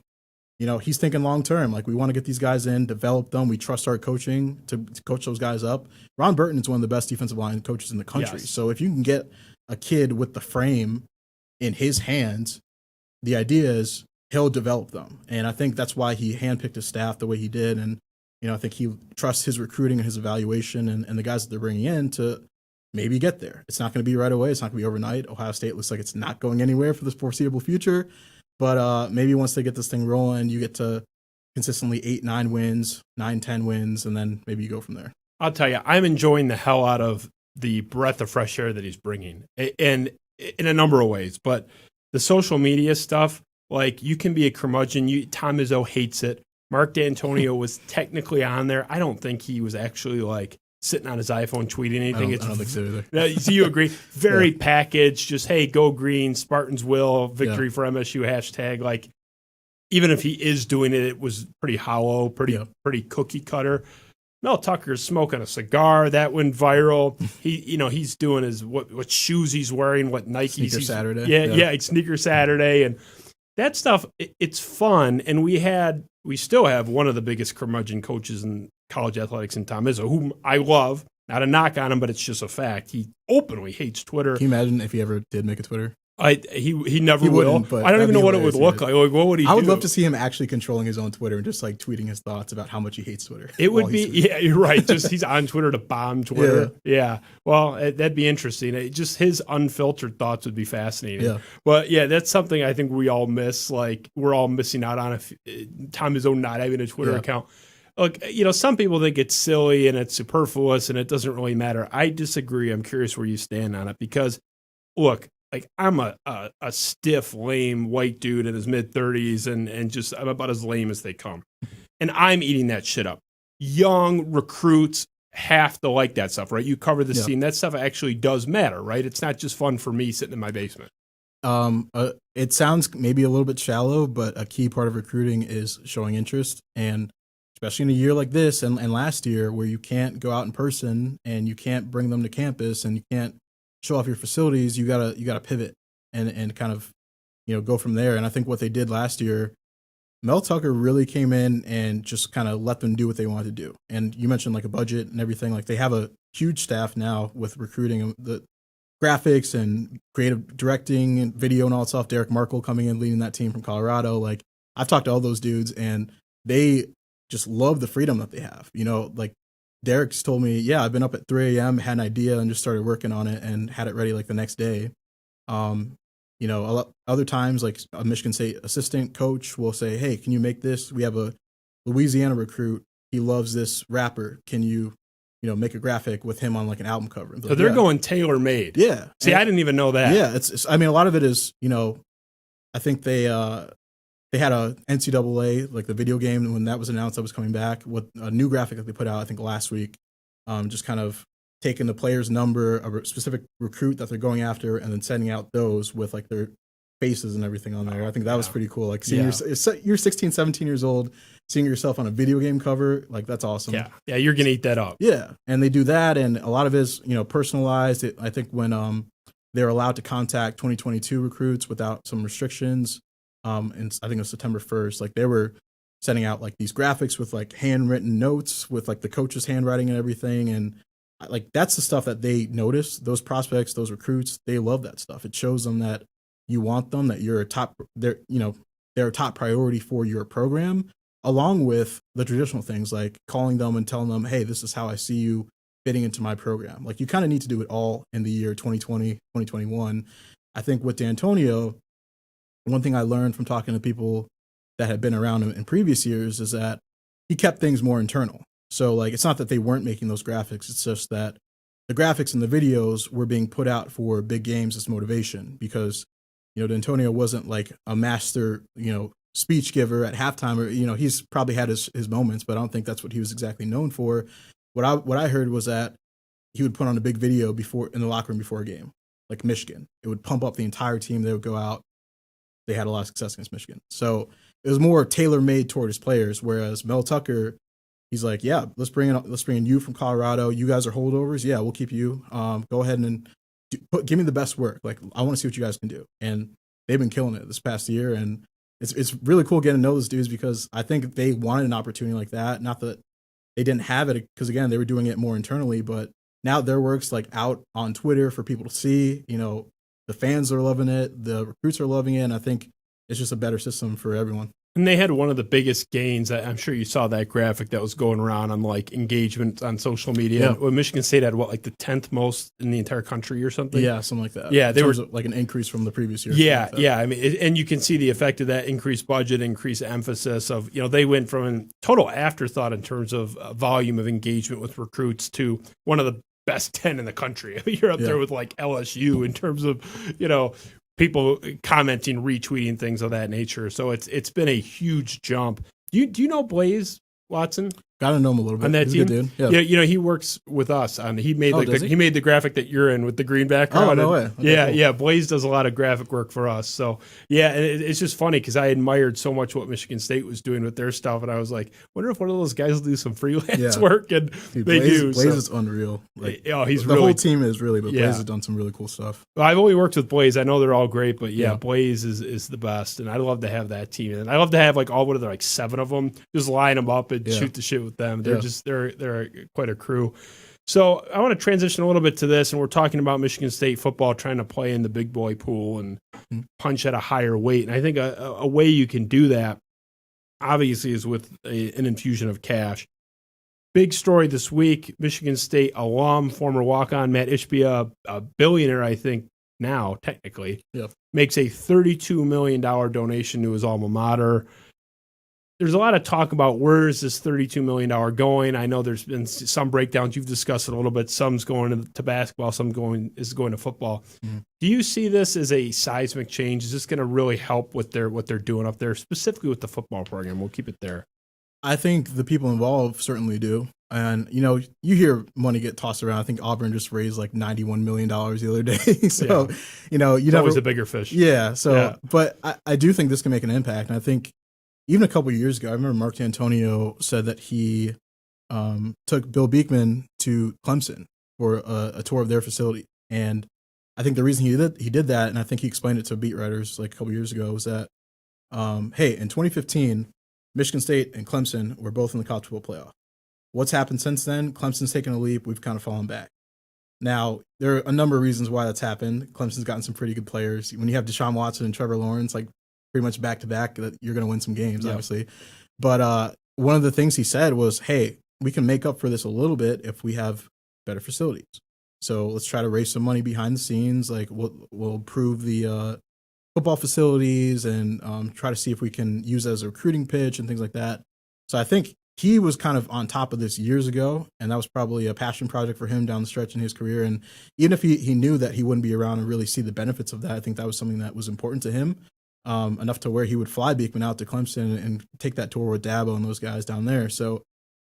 he's thinking long term. Like we want to get these guys in, develop them. We trust our coaching to coach those guys up. Ron Burton is one of the best defensive line coaches in the country. Yes. So if you can get a kid with the frame in his hands, the idea is he'll develop them. And I think that's why he handpicked his staff the way he did. And I think he trusts his recruiting and his evaluation and the guys that they're bringing in to maybe get there. It's not going to be right away. It's not going to be overnight. Ohio State looks like it's not going anywhere for the foreseeable future. But maybe once they get this thing rolling, you get to consistently 8-9 wins, 9-10 wins, and then maybe you go from there. I'll tell you, I'm enjoying the hell out of the breath of fresh air that he's bringing, and in a number of ways. But the social media stuff, like you can be a curmudgeon. Tom Izzo hates it. Mark D'Antonio was technically on there. I don't think he was actually like sitting on his iPhone tweeting anything. I don't think so either. So you agree? Very packaged. Just, hey, go green, Spartans will, victory for MSU, hashtag. Like, even if he is doing it, it was pretty hollow, pretty cookie cutter. Mel Tucker's smoking a cigar that went viral. He's doing his what shoes he's wearing, what Nikes. Sneaker Saturday. Yeah, it's Sneaker Saturday, and that stuff. It's fun, and we still have one of the biggest curmudgeon coaches in college athletics in Tom Izzo, whom I love. Not a knock on him, but it's just a fact. He openly hates Twitter. Can you imagine if he ever did make a Twitter? He never will. I don't even know what it would look like. Like, what would he do? I would love to see him actually controlling his own Twitter and just like tweeting his thoughts about how much he hates Twitter. It would be, you're right. Just he's on Twitter to bomb Twitter. Yeah. Well, that'd be interesting. Just his unfiltered thoughts would be fascinating. Yeah. But yeah, that's something I think we all miss. Like, we're all missing out on Tom Izzo not having a Twitter account. Look, some people think it's silly and it's superfluous and it doesn't really matter. I disagree. I'm curious where you stand on it because, look, like, I'm a stiff, lame white dude in his mid-30s and just I'm about as lame as they come. And I'm eating that shit up. Young recruits have to like that stuff, right? You cover the scene. That stuff actually does matter, right? It's not just fun for me sitting in my basement. It sounds maybe a little bit shallow, but a key part of recruiting is showing interest. And especially in a year like this and last year where you can't go out in person and you can't bring them to campus and you can't show off your facilities, you gotta pivot and kind of go from there. And I think what they did last year, Mel Tucker really came in and just kind of let them do what they wanted to do. And you mentioned like a budget and everything. Like, they have a huge staff now with recruiting and the graphics and creative directing and video and all that stuff. Derek Markle coming in leading that team from Colorado. Like, I've talked to all those dudes and they just love the freedom that they have. Like, Derek's told me, I've been up at 3 a.m., had an idea, and just started working on it and had it ready like the next day. Other times, like a Michigan State assistant coach will say, hey, can you make this? We have a Louisiana recruit. He loves this rapper. Can you, make a graphic with him on like an album cover? So they're going tailor made. Yeah. See, I didn't even know that. Yeah. It's a lot of it is, I think they had a NCAA, like the video game, when that was announced that was coming back, with a new graphic that they put out, I think last week, just kind of taking the player's number, a specific recruit that they're going after, and then sending out those with like their faces and everything on there. I think that was pretty cool. Like, seeing you're 16, 17 years old, seeing yourself on a video game cover, like, that's awesome. Yeah, you're going to eat that up. Yeah, and they do that, and a lot of it is, personalized. I think when they're allowed to contact 2022 recruits without some restrictions, and I think it was September 1st, like, they were sending out like these graphics with like handwritten notes with like the coach's handwriting and everything. And like, that's the stuff that they notice. Those prospects, those recruits, they love that stuff. It shows them that you want them, that you're they're a top priority for your program, along with the traditional things like calling them and telling them, hey, this is how I see you fitting into my program. Like, you kind of need to do it all in the year 2020, 2021. I think with D'Antonio, one thing I learned from talking to people that had been around him in previous years is that he kept things more internal. So like, it's not that they weren't making those graphics. It's just that the graphics and the videos were being put out for big games as motivation, because, D'Antonio wasn't like a master, speech giver at halftime, or, he's probably had his moments, but I don't think that's what he was exactly known for. What I heard was that he would put on a big video in the locker room before a game, like Michigan. It would pump up the entire team. They would go out. They had a lot of success against Michigan. So it was more tailor-made toward his players, whereas Mel Tucker, he's like, yeah, let's bring in you from Colorado. You guys are holdovers. Yeah, we'll keep you. Go ahead and give me the best work. Like, I want to see what you guys can do. And they've been killing it this past year. And it's really cool getting to know those dudes, because I think they wanted an opportunity like that. Not that they didn't have it, because again, they were doing it more internally, but now their work's like out on Twitter for people to see. The fans are loving it. The recruits are loving it. And I think it's just a better system for everyone. And they had one of the biggest gains. I'm sure you saw that graphic that was going around on like engagement on social media. Yeah. Well, Michigan State had like the 10th most in the entire country or something. Yeah, something like that. Yeah, they were like an increase from the previous year. Yeah, yeah. I mean, and you can see the effect of that increased budget, increased emphasis of, they went from a total afterthought in terms of volume of engagement with recruits to one of the best 10 in the country. I mean, you're up there with like LSU in terms of, people commenting, retweeting, things of that nature. So it's been a huge jump. Do you know Blaze Watson? Got to know him a little bit. On that He's team, a good dude. Yeah, you know, he works with us. He made he made the graphic that you're in with the green background. Oh, no way. Okay, Yeah, cool. Blaze does a lot of graphic work for us. So yeah, and it's just funny because I admired so much what Michigan State was doing with their stuff, and I was like, wonder if one of those guys will do some freelance work, and Dude, they Blaze, do. Blaze is unreal. Like, he's the really, whole team is really, but Blaze has done some really cool stuff. Well, I've only worked with Blaze. I know they're all great, but Blaze is the best, and I'd love to have that team. And I love to have like what are there, like 7 of them, just line them up and shoot the shit with them. They're they're quite a crew. So I want to transition a little bit to this, and we're talking about Michigan State football trying to play in the big boy pool and punch at a higher weight. And I think a way you can do that, obviously, is with an infusion of cash. Big story this week, Michigan State alum, former walk-on Matt Ishbia, a billionaire, I think, now, technically, makes a $32 million donation to his alma mater. There's a lot of talk about where is this $32 million going. I know there's been some breakdowns. You've discussed it a little bit. Some's going to basketball, some is going to football. Mm-hmm. Do you see this as a seismic change? Is this going to really help what they're doing up there, specifically with the football program? We'll keep it there. I think the people involved certainly do. And, you know, you hear money get tossed around. I think Auburn just raised like $91 million the other day. So, you know, you always a bigger fish. Yeah. So, but I do think this can make an impact. And I think even a couple of years ago, I remember Mark D'Antonio said that he took Bill Beekman to Clemson for a tour of their facility. And I think the reason he did that, and I think he explained it to beat writers like a couple of years ago, was that, hey, in 2015, Michigan State and Clemson were both in the college football playoff. What's happened since then? Clemson's taken a leap. We've kind of fallen back. Now, there are a number of reasons why that's happened. Clemson's gotten some pretty good players. When you have Deshaun Watson and Trevor Lawrence, like pretty much back-to-back, that you're going to win some games, obviously. But one of the things he said was, hey, we can make up for this a little bit if we have better facilities. So let's try to raise some money behind the scenes. Like we'll improve the football facilities and try to see if we can use it as a recruiting pitch and things like that. So I think he was kind of on top of this years ago, and that was probably a passion project for him down the stretch in his career. And even if he knew that he wouldn't be around and really see the benefits of that, I think that was something that was important to him, enough to where he would fly Beekman out to Clemson and take that tour with Dabo and those guys down there. So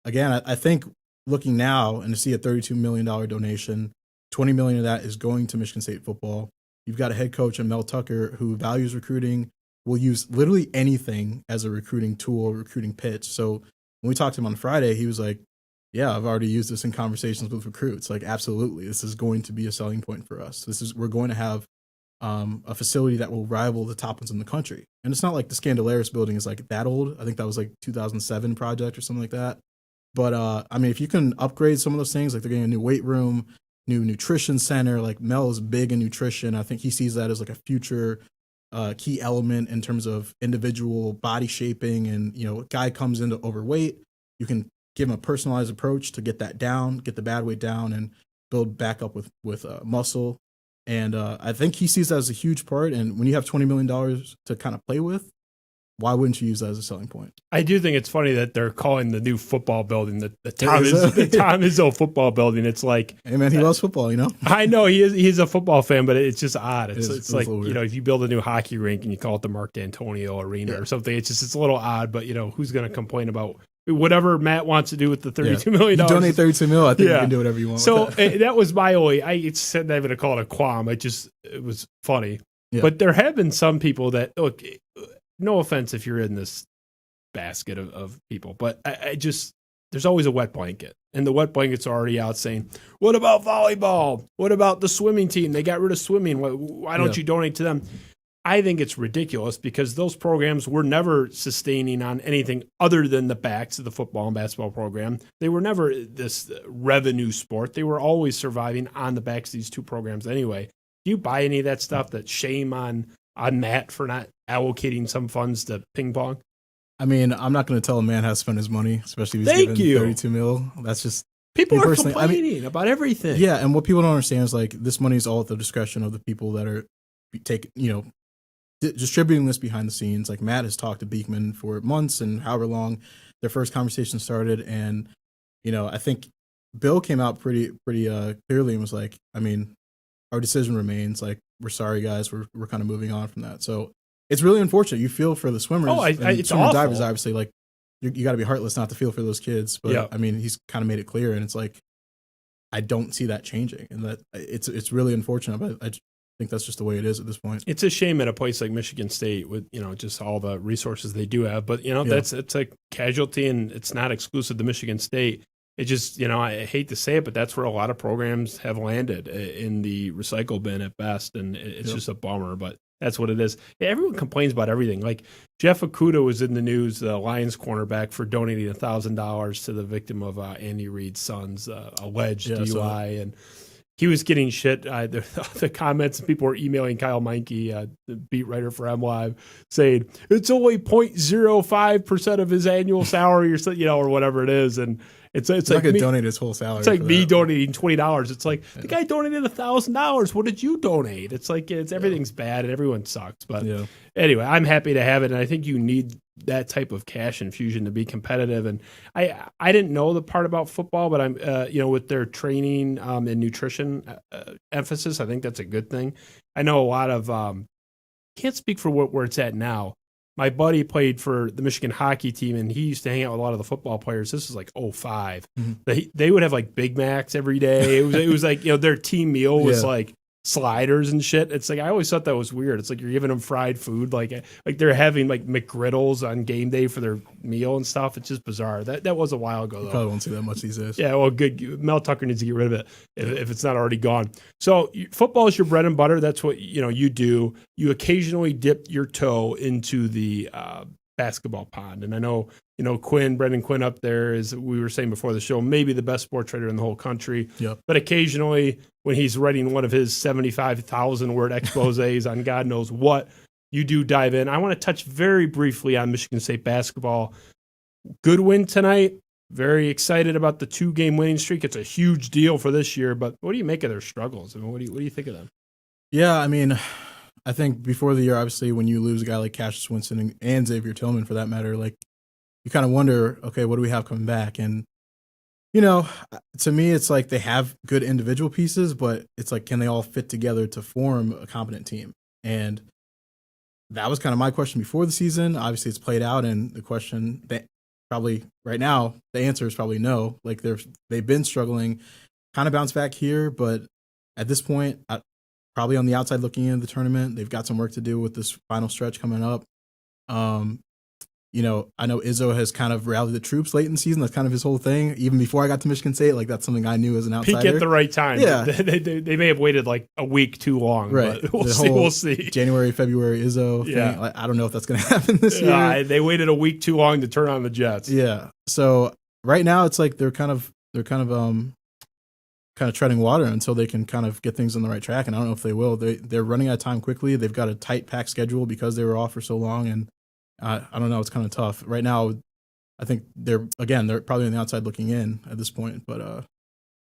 again, I think looking now and to see a $32 million donation, $20 million of that is going to Michigan State football. You've got a head coach in Mel Tucker who values recruiting, will use literally anything as a recruiting tool, recruiting pitch. So when we talked to him on Friday, he was like, yeah, I've already used this in conversations with recruits. Like, absolutely, this is going to be a selling point for us. We're going to have a facility that will rival the top ones in the country. And it's not like the Scandalaris building is like that old. I think that was like 2007 project or something like that. But I mean, if you can upgrade some of those things, like they're getting a new weight room, new nutrition center, like Mel is big in nutrition. I think he sees that as like a future key element in terms of individual body shaping. And, you know, a guy comes into overweight, you can give him a personalized approach to get that down, get the bad weight down, and build back up with muscle. And I think he sees that as a huge part. And when you have $20 million to kind of play with, why wouldn't you use that as a selling point? I do think it's funny that they're calling the new football building the Tom Izzo football building. It's like, hey man, he loves football, you know. I know he's a football fan, but it's just odd. It's like, you know, if you build a new hockey rink and you call it the Mark D'Antonio Arena or something, it's a little odd. But you know, who's going to complain about whatever Matt wants to do with the $32 million? You donate $32 million, I think you can do whatever you want. So that was my only. I said not even to call it a qualm. It was funny. Yeah. But there have been some people that look. No offense if you're in this basket of people, but I just, there's always a wet blanket. And the wet blanket's already out saying, what about volleyball? What about the swimming team? They got rid of swimming. Why don't you donate to them? I think it's ridiculous because those programs were never sustaining on anything other than the backs of the football and basketball program. They were never this revenue sport. They were always surviving on the backs of these two programs anyway. Do you buy any of that stuff? That shame on Matt for not allocating some funds to ping pong? I mean, I'm not going to tell a man how to spend his money, especially if he's given $32 million. That's just people are complaining about everything. Yeah, and what people don't understand is like this money is all at the discretion of the people that are distributing this behind the scenes. Like Matt has talked to Beekman for months and however long their first conversation started, and you know, I think Bill came out pretty clearly and was like, I mean, our decision remains. Like, we're sorry, guys. We're kind of moving on from that. So it's really unfortunate. You feel for the swimmers. It's swimmer awful. divers, obviously. Like, you got to be heartless not to feel for those kids. But Yeah. I mean, he's kind of made it clear, and it's like I don't see that changing, and that it's really unfortunate. But I think that's just the way it is at this point. It's a shame at a place like Michigan State with, just all the resources they do have. But, it's a casualty, and it's not exclusive to Michigan State. It just, I hate to say it, but that's where a lot of programs have landed, in the recycle bin at best. And it's just a bummer, but that's what it is. Yeah, everyone complains about everything. Like Jeff Okudah was in the news, the Lions cornerback, for donating $1,000 to the victim of Andy Reid's son's alleged DUI. And he was getting shit. The comments, people were emailing Kyle Meinke, the beat writer for MLive, saying it's only 0.05% of his annual salary, or whatever it is. And it's like not going to donate his whole salary. It's like me donating $20. It's like the guy donated $1,000. What did you donate? It's like everything's bad and everyone sucks. But anyway, I'm happy to have it, and I think you need that type of cash infusion to be competitive. And I didn't know the part about football, but I'm with their training and nutrition emphasis, I think that's a good thing. I know a lot of can't speak for where it's at now. My buddy played for the Michigan hockey team, and he used to hang out with a lot of the football players. This was like 2005. Mm-hmm. They would have like Big Macs every day. It was like, their team meal was like sliders and shit. It's like, I always thought that was weird. It's like you're giving them fried food, like they're having like McGriddles on game day for their meal and stuff. It's just bizarre. That was a while ago, though. You probably won't see that much these days. Yeah, well, good. Mel Tucker needs to get rid of it if it's not already gone. So football is your bread and butter. That's what you do. You occasionally dip your toe into the basketball pond, and I know Brendan Quinn up there is, we were saying before the show, maybe the best sports writer in the whole country. Yep. But occasionally, when he's writing one of his 75,000 word exposés on God knows what, you do dive in. I want to touch very briefly on Michigan State basketball. Good win tonight. Very excited about the 2-game winning streak. It's a huge deal for this year. But what do you make of their struggles? I mean, what do you think of them? Yeah, I mean, I think before the year, obviously, when you lose a guy like Cassius Winston and Xavier Tillman, for that matter, like, you kind of wonder, okay, what do we have coming back? And, to me, it's like they have good individual pieces, but it's like, can they all fit together to form a competent team? And that was kind of my question before the season. Obviously, it's played out, and the question that probably right now, the answer is probably no. Like, they've been struggling, kind of bounce back here, but at this point, probably on the outside looking into the tournament, they've got some work to do with this final stretch coming up. I know Izzo has kind of rallied the troops late in the season. That's kind of his whole thing. Even before I got to Michigan State, like, that's something I knew as an outsider. Peak at the right time. Yeah. They may have waited like a week too long. Right. But we'll see. January, February Izzo thing. Yeah. Like, I don't know if that's going to happen this year. They waited a week too long to turn on the Jets. Yeah. So right now it's like they're kind of treading water until they can kind of get things on the right track. And I don't know if they will. They're running out of time quickly. They've got a tight packed schedule because they were off for so long. And I don't know. It's kind of tough right now. I think they're probably on the outside looking in at this point, but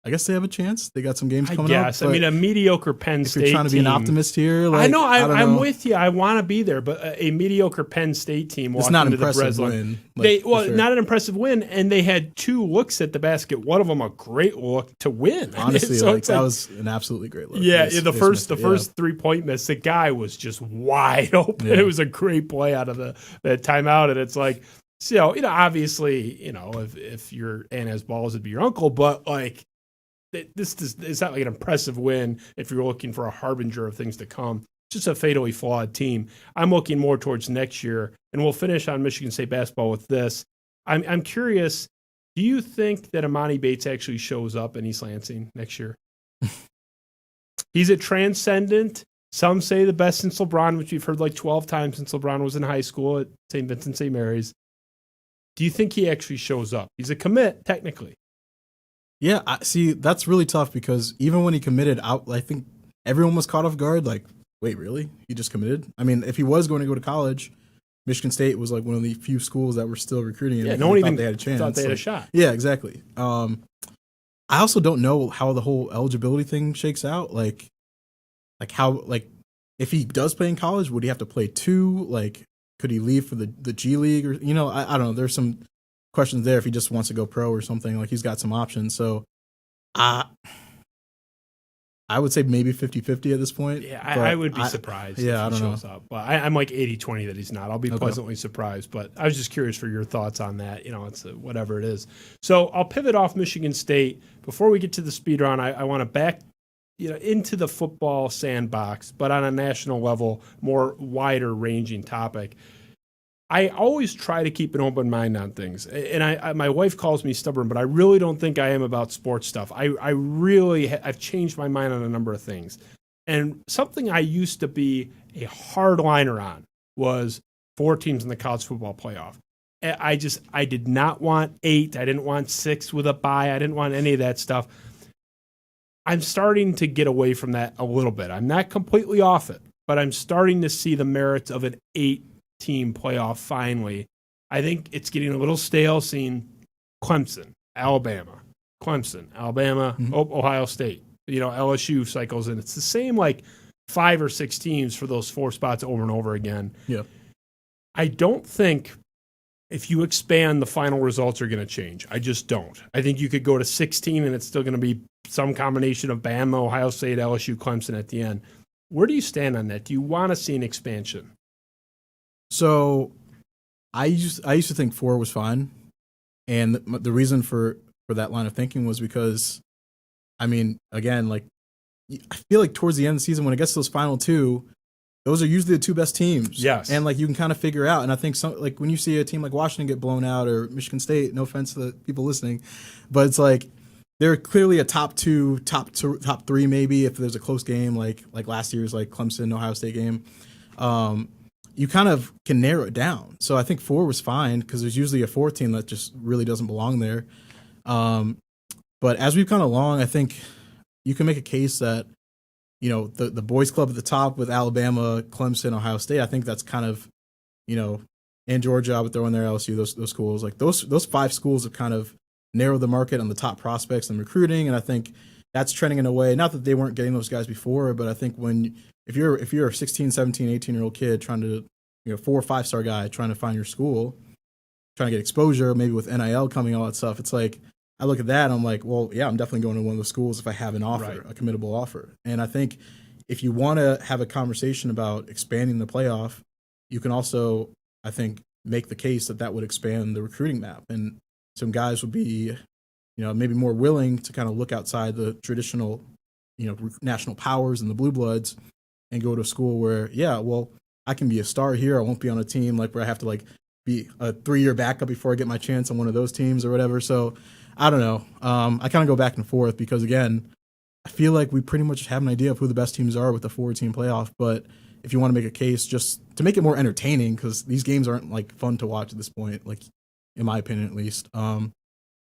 I guess they have a chance. They got some games coming up. I mean, a mediocre Penn State team. If you're trying to be an optimist here, like, I know. I'm with you. I want to be there, but a mediocre Penn State team. It's not an impressive win. Not an impressive win, and they had 2 looks at the basket. One of them a great look to win. Honestly, that was an absolutely great look. Yeah, the first 3-point miss, the guy was just wide open. Yeah. It was a great play out of the timeout, and it's like, obviously, if your aunt has balls, it'd be your uncle, but like, it's not like an impressive win if you're looking for a harbinger of things to come. It's just a fatally flawed team. I'm looking more towards next year, and we'll finish on Michigan State basketball with this. I'm curious, do you think that Emoni Bates actually shows up in East Lansing next year? He's a transcendent. Some say the best since LeBron, which we've heard like 12 times since LeBron was in high school at St. Vincent St. Mary's. Do you think he actually shows up? He's a commit, technically. Yeah, see, that's really tough because even when he committed, I think everyone was caught off guard. Like, wait, really? He just committed? I mean, if he was going to go to college, Michigan State was like one of the few schools that were still recurring him. Yeah, no one even thought they had a chance. Thought they had a shot. Yeah, exactly. I also don't know how the whole eligibility thing shakes out. Like how, like, if he does play in college, would he have to play 2? Like, could he leave for the G League? Or, I don't know. There's some questions there if he just wants to go pro or something. Like, he's got some options. So I would say maybe 50-50 at this point. Yeah, I would be surprised if he shows up. But I'm like 80-20 that he's not. I'll be pleasantly surprised. But I was just curious for your thoughts on that. It's whatever it is. So I'll pivot off Michigan State. Before we get to the speed round, I want to back into the football sandbox, but on a national level, more wider ranging topic. I always try to keep an open mind on things. And my wife calls me stubborn, but I really don't think I am about sports stuff. I've changed my mind on a number of things. And something I used to be a hardliner on was 4 teams in the college football playoff. I did not want 8. I didn't want 6 with a bye. I didn't want any of that stuff. I'm starting to get away from that a little bit. I'm not completely off it, but I'm starting to see the merits of an 8-team playoff finally. I think it's getting a little stale seeing Clemson, Alabama, Ohio State, LSU cycles, and it's the same 5 or 6 teams for those 4 spots over and over again. Yeah. I don't think if you expand, the final results are going to change. I just don't. I think you could go to 16 and it's still going to be some combination of Bama, Ohio State, LSU, Clemson at the end. Where do you stand on that? Do you want to see an expansion? So I used to think 4 was fine. And the reason for that line of thinking was because, again, I feel like towards the end of the season, when it gets to those final 2, those are usually the 2 best teams. Yes. And you can kind of figure out. And I think when you see a team like Washington get blown out or Michigan State, no offense to the people listening, but it's they're clearly a top 3 maybe if there's a close game like last year's Clemson Ohio State game. You kind of can narrow it down. So I think 4 was fine because there's usually a 4th team that just really doesn't belong there. But as we've gone along, I think you can make a case that the boys club at the top with Alabama, Clemson, Ohio State. I think that's kind of and Georgia. I would throw in there LSU. Those schools those 5 schools have kind of narrowed the market on the top prospects and recruiting, and I think that's trending in a way. Not that they weren't getting those guys before, but I think if you're a 16, 17, 18-year-old kid trying to 4 or 5-star guy trying to find your school, trying to get exposure, maybe with NIL coming, all that stuff. It's I look at that and I'm well, yeah, I'm definitely going to one of those schools if I have an offer, a committable offer. And I think if you want to have a conversation about expanding the playoff, you can also, I think, make the case that would expand the recruiting map. And some guys would be, maybe more willing to kind of look outside the traditional, national powers and the blue bloods and go to a school where, I can be a star here. I won't be on a team where I have to be a 3-year backup before I get my chance on one of those teams or whatever. So I don't know. I kind of go back and forth because, again, I feel like we pretty much have an idea of who the best teams are with the 4-team playoff. But if you want to make a case just to make it more entertaining, because these games aren't fun to watch at this point, in my opinion at least,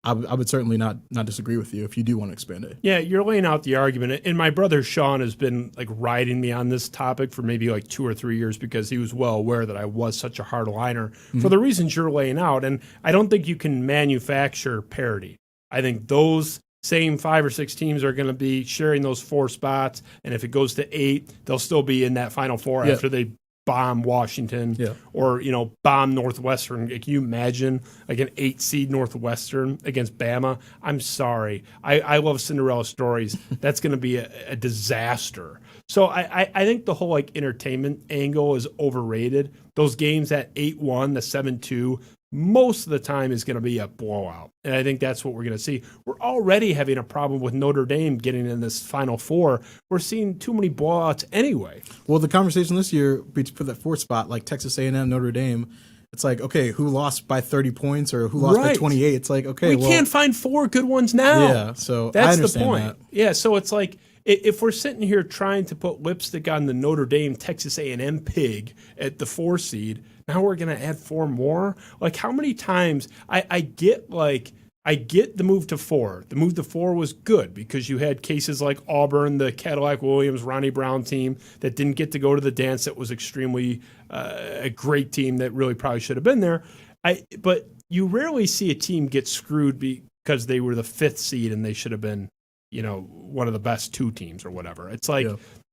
I would certainly not disagree with you if you do want to expand it. Yeah, you're laying out the argument. And my brother Sean has been riding me on this topic for maybe 2 or 3 years because he was well aware that I was such a hard liner for the reasons you're laying out. And I don't think you can manufacture parity. I think those same 5 or 6 teams are going to be sharing those 4 spots. And if it goes to 8, they'll still be in that Final Four after they bomb Washington or, bomb Northwestern. Can you imagine an 8-seed Northwestern against Bama? I'm sorry. I love Cinderella stories. That's going to be a disaster. So I think the whole entertainment angle is overrated. Those games at 8-1, the 7-2, most of the time is going to be a blowout. And I think that's what we're going to see. We're already having a problem with Notre Dame getting in this Final Four. We're seeing too many blowouts anyway. Well, the conversation this year for that 4th spot, Texas A&M, Notre Dame, it's okay, who lost by 30 points or who lost by 28? It's okay, we can't find 4 good ones now. Yeah, so that's I understand the point. That. Yeah, so it's if we're sitting here trying to put lipstick on the Notre Dame Texas A&M pig at the 4 seed, now we're going to add 4 more? How many times I get the move to 4. The move to 4 was good because you had cases like Auburn, the Cadillac Williams, Ronnie Brown team that didn't get to go to the dance that was extremely a great team that really probably should have been there. But you rarely see a team get screwed because they were the 5th seed and they should have been one of the best 2 teams or whatever. It's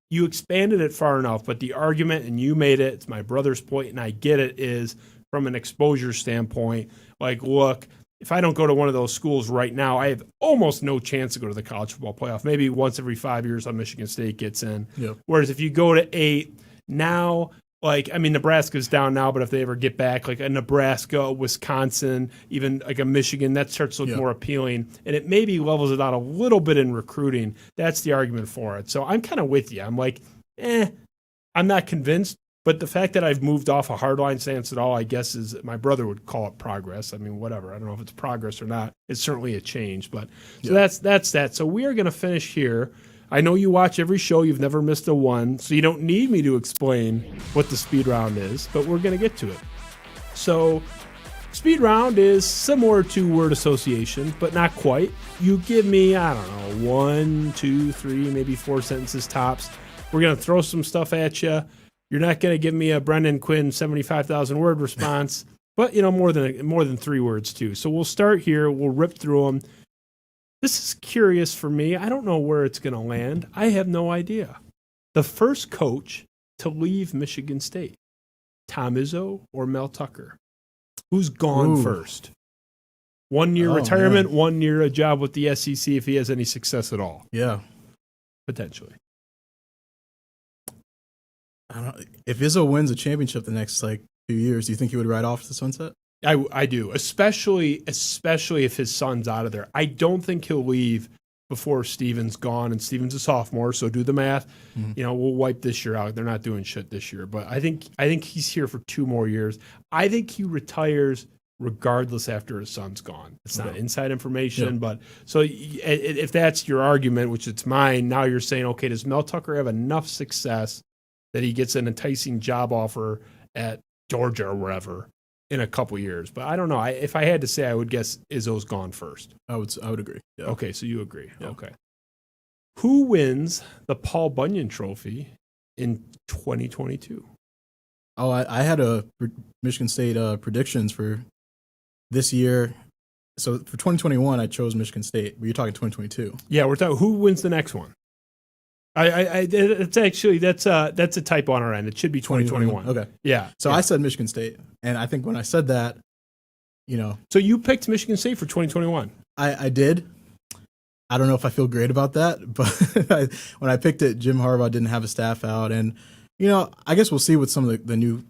you expanded it far enough, but the argument, and you made it, it's my brother's point, and I get it, is from an exposure standpoint, look, if I don't go to one of those schools right now, I have almost no chance to go to the college football playoff. Maybe once every 5 years on Michigan State gets in. Yep. Whereas if you go to 8 now, like, I mean, Nebraska's down now, but if they ever get back, like a Nebraska, Wisconsin, even like a Michigan, that starts to look more appealing. And it maybe levels it out a little bit in recruiting. That's the argument for it. So I'm kind of with you. I'm like, I'm not convinced. But the fact that I've moved off a hardline stance at all, I guess, is my brother would call it progress. I mean, whatever. I don't know if it's progress or not. It's certainly a change. But so that's that. So we are going to finish here. I know you watch every show. You've never missed a one. So you don't need me to explain what the speed round is, but we're going to get to it. So speed round is similar to word association, but not quite. You give me, I don't know, 1, 2, 3, maybe 4 sentences tops. We're going to throw some stuff at you. You're not going to give me a Brendan Quinn 75,000 word response, but more than 3 words too. So we'll start here. We'll rip through them. This is curious for me. I don't know where it's going to land. I have no idea. The first coach to leave Michigan State, Tom Izzo or Mel Tucker? Who's gone first? 1 year retirement, man. 1 year a job with the SEC if he has any success at all. Yeah, potentially. I don't know. If Izzo wins a championship the next few years, do you think he would ride off to the sunset? I do, especially if his son's out of there. I don't think he'll leave before Steven's gone, and Steven's a sophomore, so do the math. Mm-hmm. We'll wipe this year out. They're not doing shit this year, but I think he's here for 2 more years. I think he retires regardless after his son's gone. It's not inside information, but so if that's your argument, which it's mine, now you're saying, okay, does Mel Tucker have enough success that he gets an enticing job offer at Georgia or wherever in a couple years? But I don't know. If I had to say, I would guess Izzo's gone first. I would agree. Yeah. Okay, so you agree. Yeah. Okay. Who wins the Paul Bunyan Trophy in 2022? Oh, I had a Michigan State predictions for this year. So for 2021, I chose Michigan State, but you're talking 2022. Yeah, we're talking who wins the next one. It's actually that's a typo on our end. It should be 2021. Okay. Yeah. So I said Michigan State, and I think when I said that, So you picked Michigan State for 2021. I did. I don't know if I feel great about that, but when I picked it, Jim Harbaugh didn't have a staff out, and I guess we'll see with some of the new.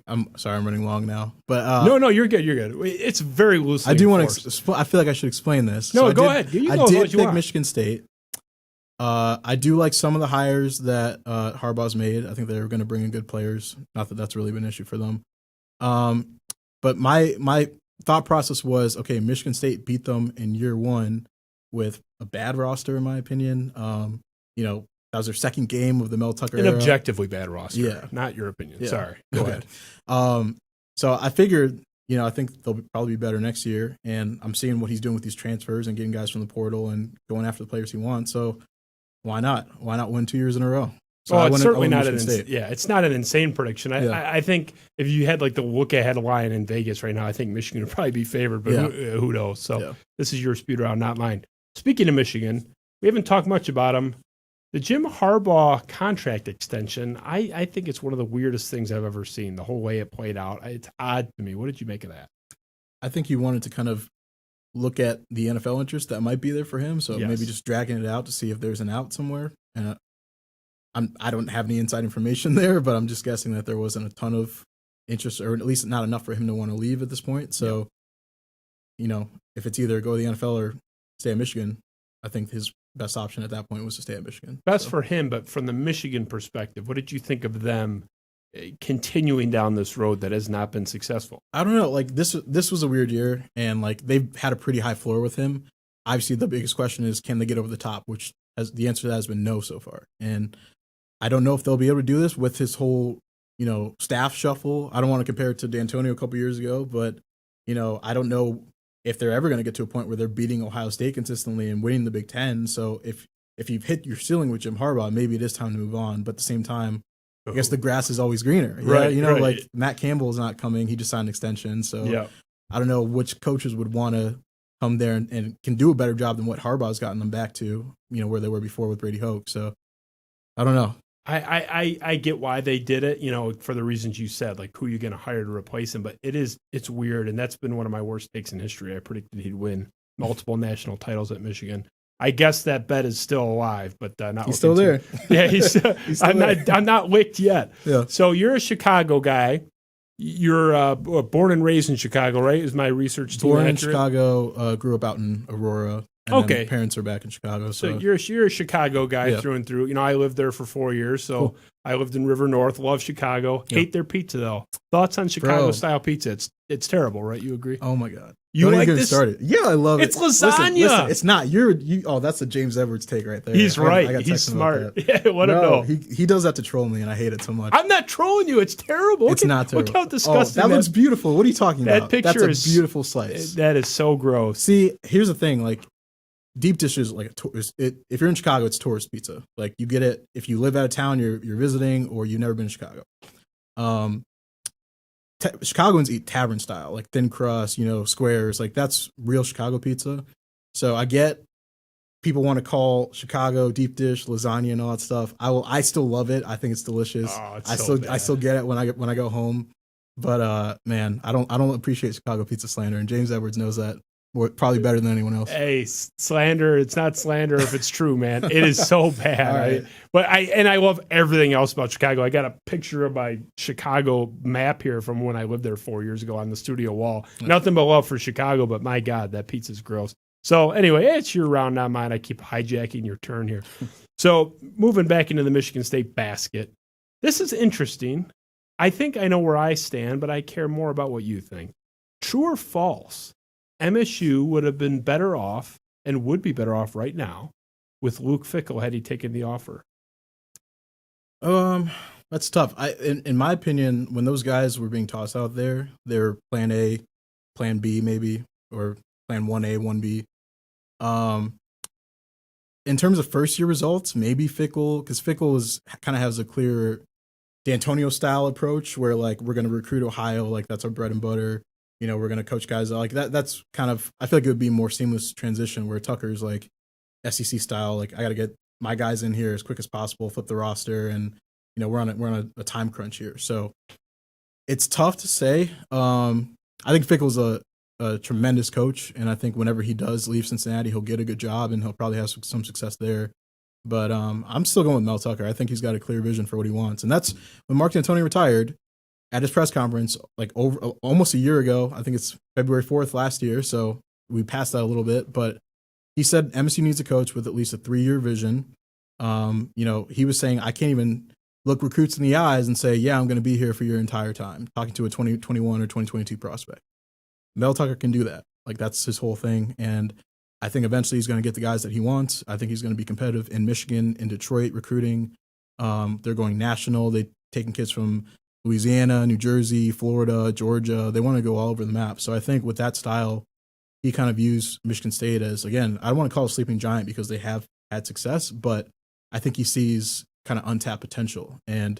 I'm sorry, I'm running long now, but no, you're good. You're good. It's very loosely. I do want to. I feel like I should explain this. No, go ahead. I did pick Michigan State. I do like some of the hires that Harbaugh's made. I think they're going to bring in good players. Not that that's really been an issue for them. But my thought process was, okay, Michigan State beat them in year 1 with a bad roster, in my opinion. That was their second game of the Mel Tucker era. An objectively bad roster, not your opinion. Yeah. Sorry. Go ahead. So I figured, I think they'll probably be better next year. And I'm seeing what he's doing with these transfers and getting guys from the portal and going after the players he wants. So why not? Why not win 2 years in a row? So it's certainly not it's not an insane prediction. I think if you had the look ahead line in Vegas right now, I think Michigan would probably be favored, but who knows? So this is your speed round, not mine. Speaking of Michigan, we haven't talked much about him. The Jim Harbaugh contract extension, I think it's one of the weirdest things I've ever seen, the whole way it played out. It's odd to me. What did you make of that? I think he wanted to kind of look at the NFL interest that might be there for him, so maybe just dragging it out to see if there's an out somewhere. And I don't have any inside information there, but I'm just guessing that there wasn't a ton of interest, or at least not enough for him to want to leave at this point. So, if it's either go to the NFL or stay at Michigan, I think his best option at that point was to stay at Michigan. Best for him, but from the Michigan perspective, what did you think of them continuing down this road that has not been successful? I don't know. This was a weird year, and they've had a pretty high floor with him. Obviously, the biggest question is, can they get over the top? Which the answer to that has been no so far. And I don't know if they'll be able to do this with his whole, staff shuffle. I don't want to compare it to D'Antonio a couple years ago, but I don't know if they're ever going to get to a point where they're beating Ohio State consistently and winning the Big Ten. So if you've hit your ceiling with Jim Harbaugh, maybe it is time to move on. But at the same time, I guess the grass is always greener. Right, Matt Campbell is not coming. He just signed an extension. So I don't know which coaches would want to come there and can do a better job than what Harbaugh's gotten them back to, where they were before with Brady Hoke. So I don't know. I get why they did it, for the reasons you said, like who you're going to hire to replace him. But it's weird, and that's been one of my worst takes in history. I predicted he'd win multiple national titles at Michigan. I guess that bet is still alive, but not. He's still there. Yeah, he's still I'm not licked yet. Yeah. So you're a Chicago guy. You're born and raised in Chicago, right? Is my research team born accurate? in Chicago? Grew up out in Aurora. And okay. Parents are back in Chicago. So you're a Chicago guy through and through. I lived there for 4 years, so cool. I lived in River North. Love Chicago. Hate their pizza though. Thoughts on Chicago style pizza? It's terrible, right? You agree? Oh my god. You like this? Started. Yeah, I love it. It's lasagna. Listen, it's not. Oh, that's a James Edwards take right there. He's right. He's smart. Yeah, let him know. He does that to troll me, and I hate it so much. I'm not trolling you. It's terrible. It's not terrible. Look how disgusting. That looks beautiful. What are you talking about? That picture is a beautiful slice. That is so gross. See, here's the thing. Like, deep dish is like if you're in Chicago, it's tourist pizza. Like, you get it if you live out of town, you're visiting, or you've never been to Chicago. Chicagoans eat tavern style, like thin crust, squares. Like, that's real Chicago pizza. So I get people want to call Chicago deep dish lasagna and all that stuff. I still love it. I think it's delicious. Oh, I still get it when I go home. But man, I don't appreciate Chicago pizza slander, and James Edwards knows that probably better than anyone else. Hey, slander, it's not slander if it's true, man. It is so bad. Right. But I love everything else about Chicago. I got a picture of my Chicago map here from when I lived there 4 years ago on the studio wall. Nothing but love for Chicago, but my God, that pizza's gross. So anyway, it's your round, not mine. I keep hijacking your turn here. So moving back into the Michigan State basket, this is interesting. I think I know where I stand, but I care more about what you think. True or false? MSU would have been better off and would be better off right now with Luke Fickell had he taken the offer. That's tough. In my opinion, when those guys were being tossed out there, they're plan A, plan B maybe, or plan 1A, 1B. In terms of first year results, maybe Fickell, because Fickell kind of has a clear D'Antonio style approach where, like, we're going to recruit Ohio, like that's our bread and butter. We're going to coach guys like that. That's kind of, I feel like it would be a more seamless transition where Tucker's like SEC style. Like, I got to get my guys in here as quick as possible, flip the roster. And, we're on a time crunch here. So it's tough to say. I think Fickell's a tremendous coach. And I think whenever he does leave Cincinnati, he'll get a good job and he'll probably have some success there. But I'm still going with Mel Tucker. I think he's got a clear vision for what he wants. And that's when Mark D'Antoni retired. At his press conference, like almost a year ago, I think it's February 4th last year, so we passed that a little bit, but he said MSU needs a coach with at least a 3-year vision. He was saying, I can't even look recruits in the eyes and say, yeah, I'm going to be here for your entire time, talking to a 2021 or 2022 prospect. Mel Tucker can do that. Like, that's his whole thing, and I think eventually he's going to get the guys that he wants. I think he's going to be competitive in Michigan, in Detroit, recruiting. They're going national. They're taking kids from Louisiana, New Jersey, Florida, Georgia. They want to go all over the map. So I think with that style, he kind of views Michigan State as, again, I don't want to call it a sleeping giant because they have had success, but I think he sees kind of untapped potential. And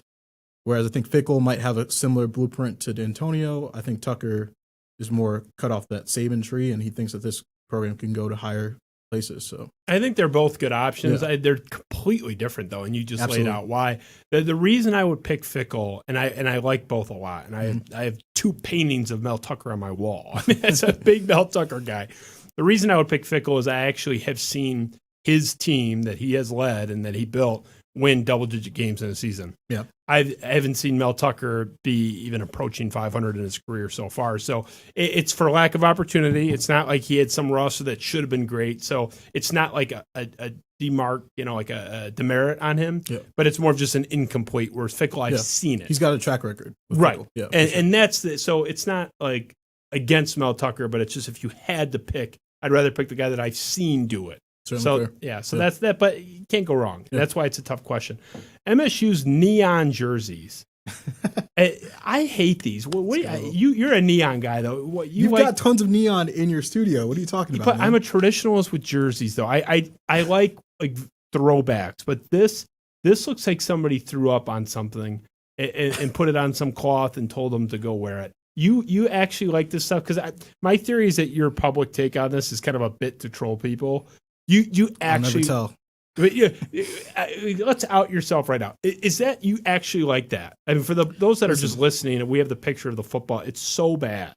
whereas I think Fickell might have a similar blueprint to D'Antonio, I think Tucker is more cut off that Saban tree, and he thinks that this program can go to higher places. So I think they're both good options. Yeah. They're completely different though, and you just Absolutely. laid out why. The reason I would pick Fickell, and I like both a lot, and I have 2 paintings of Mel Tucker on my wall. I mean, that's a big Mel Tucker guy. The reason I would pick Fickell is I actually have seen his team that he has led and that he built win double-digit games in a season. Yeah, I haven't seen Mel Tucker be even approaching 500 in his career so far. So it's for lack of opportunity. It's not like he had some roster that should have been great. So it's not like a demark, like a demerit on him. Yeah. But it's more of just an incomplete. Whereas Fickell, I've seen it. He's got a track record. Right. Fickell. Yeah. And that's so it's not like against Mel Tucker, but it's just if you had to pick, I'd rather pick the guy that I've seen do it. Certainly So that's that, but you can't go wrong. Yeah. That's why it's a tough question. MSU's neon jerseys. I hate these. You're a neon guy though. You've got tons of neon in your studio. What are you talking about? I'm a traditionalist with jerseys though. I like throwbacks, but this looks like somebody threw up on something and put it on some cloth and told them to go wear it. You actually like this stuff? Because my theory is that your public take on this is kind of a bit to troll people. You actually I'll never tell. But let's out yourself right now. Is that you actually like that? I mean, for those that are just listening, and we have the picture of the football. It's so bad.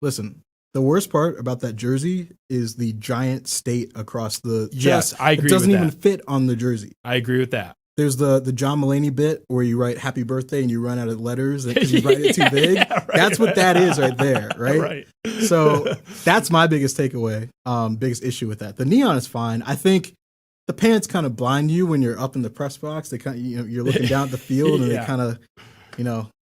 Listen, the worst part about that jersey is the giant state across the chest. Yes, I agree. It doesn't with even that. fit on the jersey. I agree with that. There's the John Mulaney bit where you write "Happy Birthday" and you run out of letters because you write it too big. Yeah, right, that's what that is right there, right? Right. So that's my biggest takeaway, biggest issue with that. The neon is fine. I think the pants kind of blind you when you're up in the press box. They kind of, you're looking down at the field and they kind of,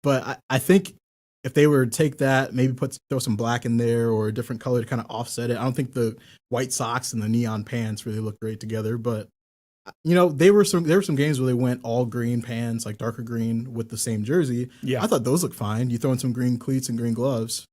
But I think if they were to take that, maybe throw some black in there or a different color to kind of offset it. I don't think the white socks and the neon pants really look great together, but. There were some games where they went all green pants, like darker green with the same jersey. Yeah. I thought those looked fine. You throw in some green cleats and green gloves.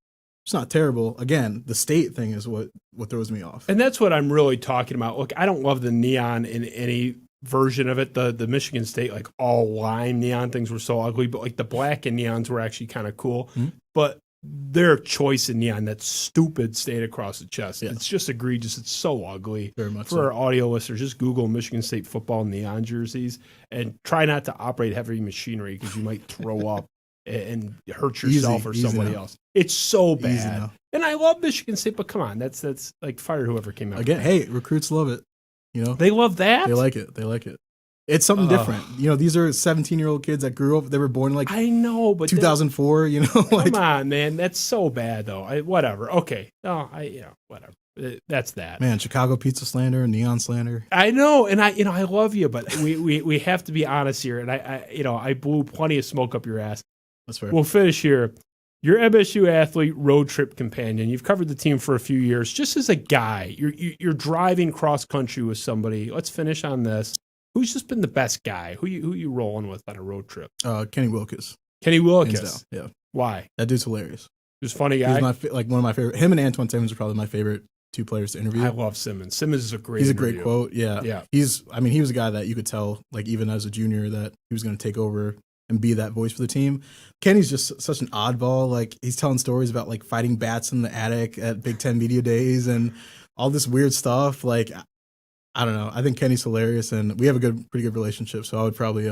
It's not terrible. Again, the state thing is what throws me off. And that's what I'm really talking about. Look, I don't love the neon in any version of it. The Michigan State, like all lime neon things were so ugly, but like the black and neons were actually kind of cool. Mm-hmm. But their choice in neon, that stupid state across the chest. Yeah. It's just egregious. It's so ugly. Very much For our audio listeners, just Google Michigan State football neon jerseys and try not to operate heavy machinery because you might throw up and hurt yourself or somebody else. It's so bad. And I love Michigan State, but come on, that's like fire whoever came out. Again, hey, recruits love it. They love that. They like it. It's something different. These are 17-year-old kids that grew up. They were born like 2004. Come on, man. That's so bad, though. Whatever. Okay. Whatever. That's that. Man, Chicago pizza slander, neon slander. I know, and I love you, but we have to be honest here. And I blew plenty of smoke up your ass. That's fair. We'll finish here. You're MSU athlete, road trip companion. You've covered the team for a few years. Just as a guy, you're driving cross country with somebody. Let's finish on this. Who's just been the best guy? Who you rolling with on a road trip? Kenny Wilkes. Kenny Wilkes. Yeah. Why? That dude's hilarious. He's a funny guy. He's one of my favorite. Him and Antoine Simmons are probably my favorite two players to interview. I love Simmons. Simmons is a great. He's a interview. great quote. Yeah. Yeah. He was a guy that you could tell, like even as a junior, that he was going to take over and be that voice for the team. Kenny's just such an oddball. Like he's telling stories about like fighting bats in the attic at Big Ten Media Days and all this weird stuff. Like. I don't know. I think Kenny's hilarious, and we have a pretty good relationship. So I would probably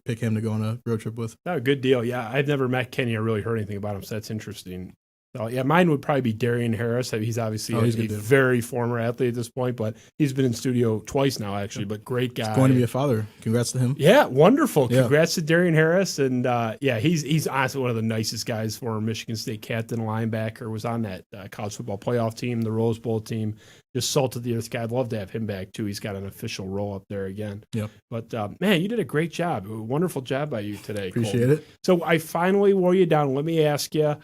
pick him to go on a road trip with. Oh, good deal. Yeah, I've never met Kenny or really heard anything about him, so that's interesting. So yeah, mine would probably be Darian Harris. He's obviously a very former athlete at this point, but he's been in studio twice now, actually. But great guy. He's going to be a father. Congrats to him. Yeah, wonderful. Congrats to Darian Harris, and he's honestly one of the nicest guys. Former Michigan State captain, linebacker, was on that college football playoff team, the Rose Bowl team. Just salt of the earth guy. I'd love to have him back too. He's got an official role up there again. Yeah. But man, you did a great job. A wonderful job by you today. Appreciate it. So I finally wore you down. Let me ask you.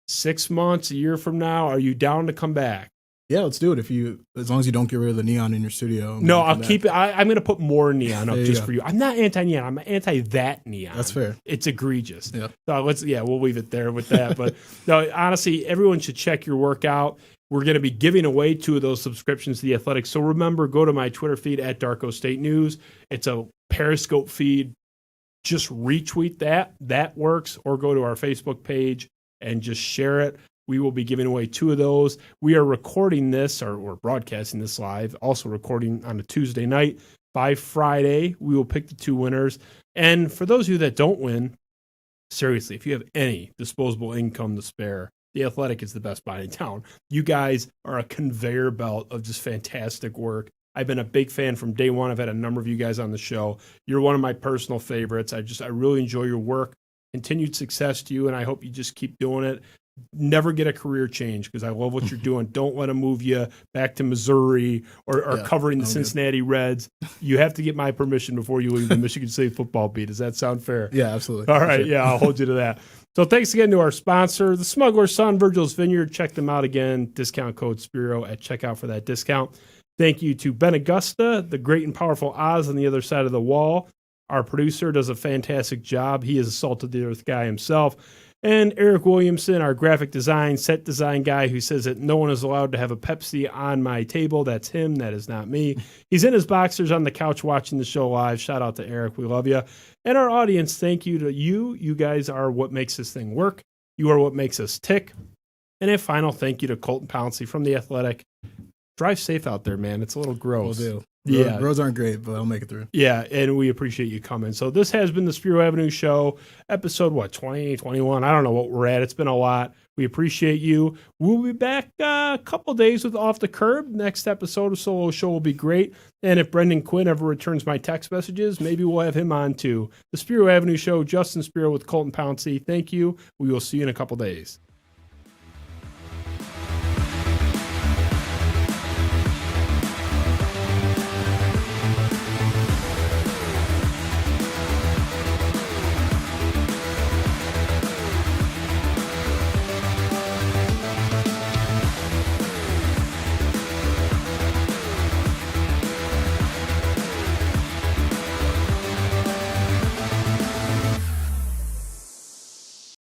6 months, a year from now, are you down to come back? Yeah, let's do it. As long as you don't get rid of the neon in your studio. No, I'll keep it. I'm going to put more neon up just for you. I'm not anti-neon. I'm anti that neon. That's fair. It's egregious. Yeah. So we'll leave it there with that. But no, honestly, everyone should check your work out. We're going to be giving away 2 of those subscriptions to The Athletic. So remember, go to my Twitter feed at Darko State News. It's a Periscope feed. Just retweet that. That works. Or go to our Facebook page and just share it. We will be giving away 2 of those. We are recording this, or we're broadcasting this live, also recording on a Tuesday night. By Friday, we will pick the 2 winners. And for those of you that don't win, seriously, if you have any disposable income to spare, The Athletic is the best buy in town. You guys are a conveyor belt of just fantastic work. I've been a big fan from day one. I've had a number of you guys on the show. You're one of my personal favorites. I really enjoy your work. Continued success to you, and I hope you just keep doing it. Never get a career change because I love what you're doing. Don't let them move you back to Missouri or covering the Cincinnati Reds. You have to get my permission before you leave the Michigan State football beat. Does that sound fair? Yeah, absolutely. All right, I'll hold you to that. So thanks again to our sponsor, the Smuggler's Son, Virgil's Vineyard. Check them out again. Discount code Spiro at checkout for that discount. Thank you to Ben Augusta, the great and powerful Oz on the other side of the wall. Our producer does a fantastic job. He is a salt-of-the-earth guy himself. And Eric Williamson, our graphic design, set design guy who says that no one is allowed to have a Pepsi on my table. That's him. That is not me. He's in his boxers on the couch watching the show live. Shout out to Eric. We love you. And our audience, thank you to you. You guys are what makes this thing work. You are what makes us tick. And a final thank you to Colton Pouncy from The Athletic. drive safe out there, man. It's a little gross. Will do. Yeah. Roads aren't great, but I'll make it through. Yeah, and we appreciate you coming. So this has been the Spiro Avenue Show, episode, 20, 21? I don't know what we're at. It's been a lot. We appreciate you. We'll be back a couple days with Off the Curb. Next episode of Solo Show will be great. And if Brendan Quinn ever returns my text messages, maybe we'll have him on too. The Spiro Avenue Show, Justin Spiro with Colton Pouncy. Thank you. We will see you in a couple days.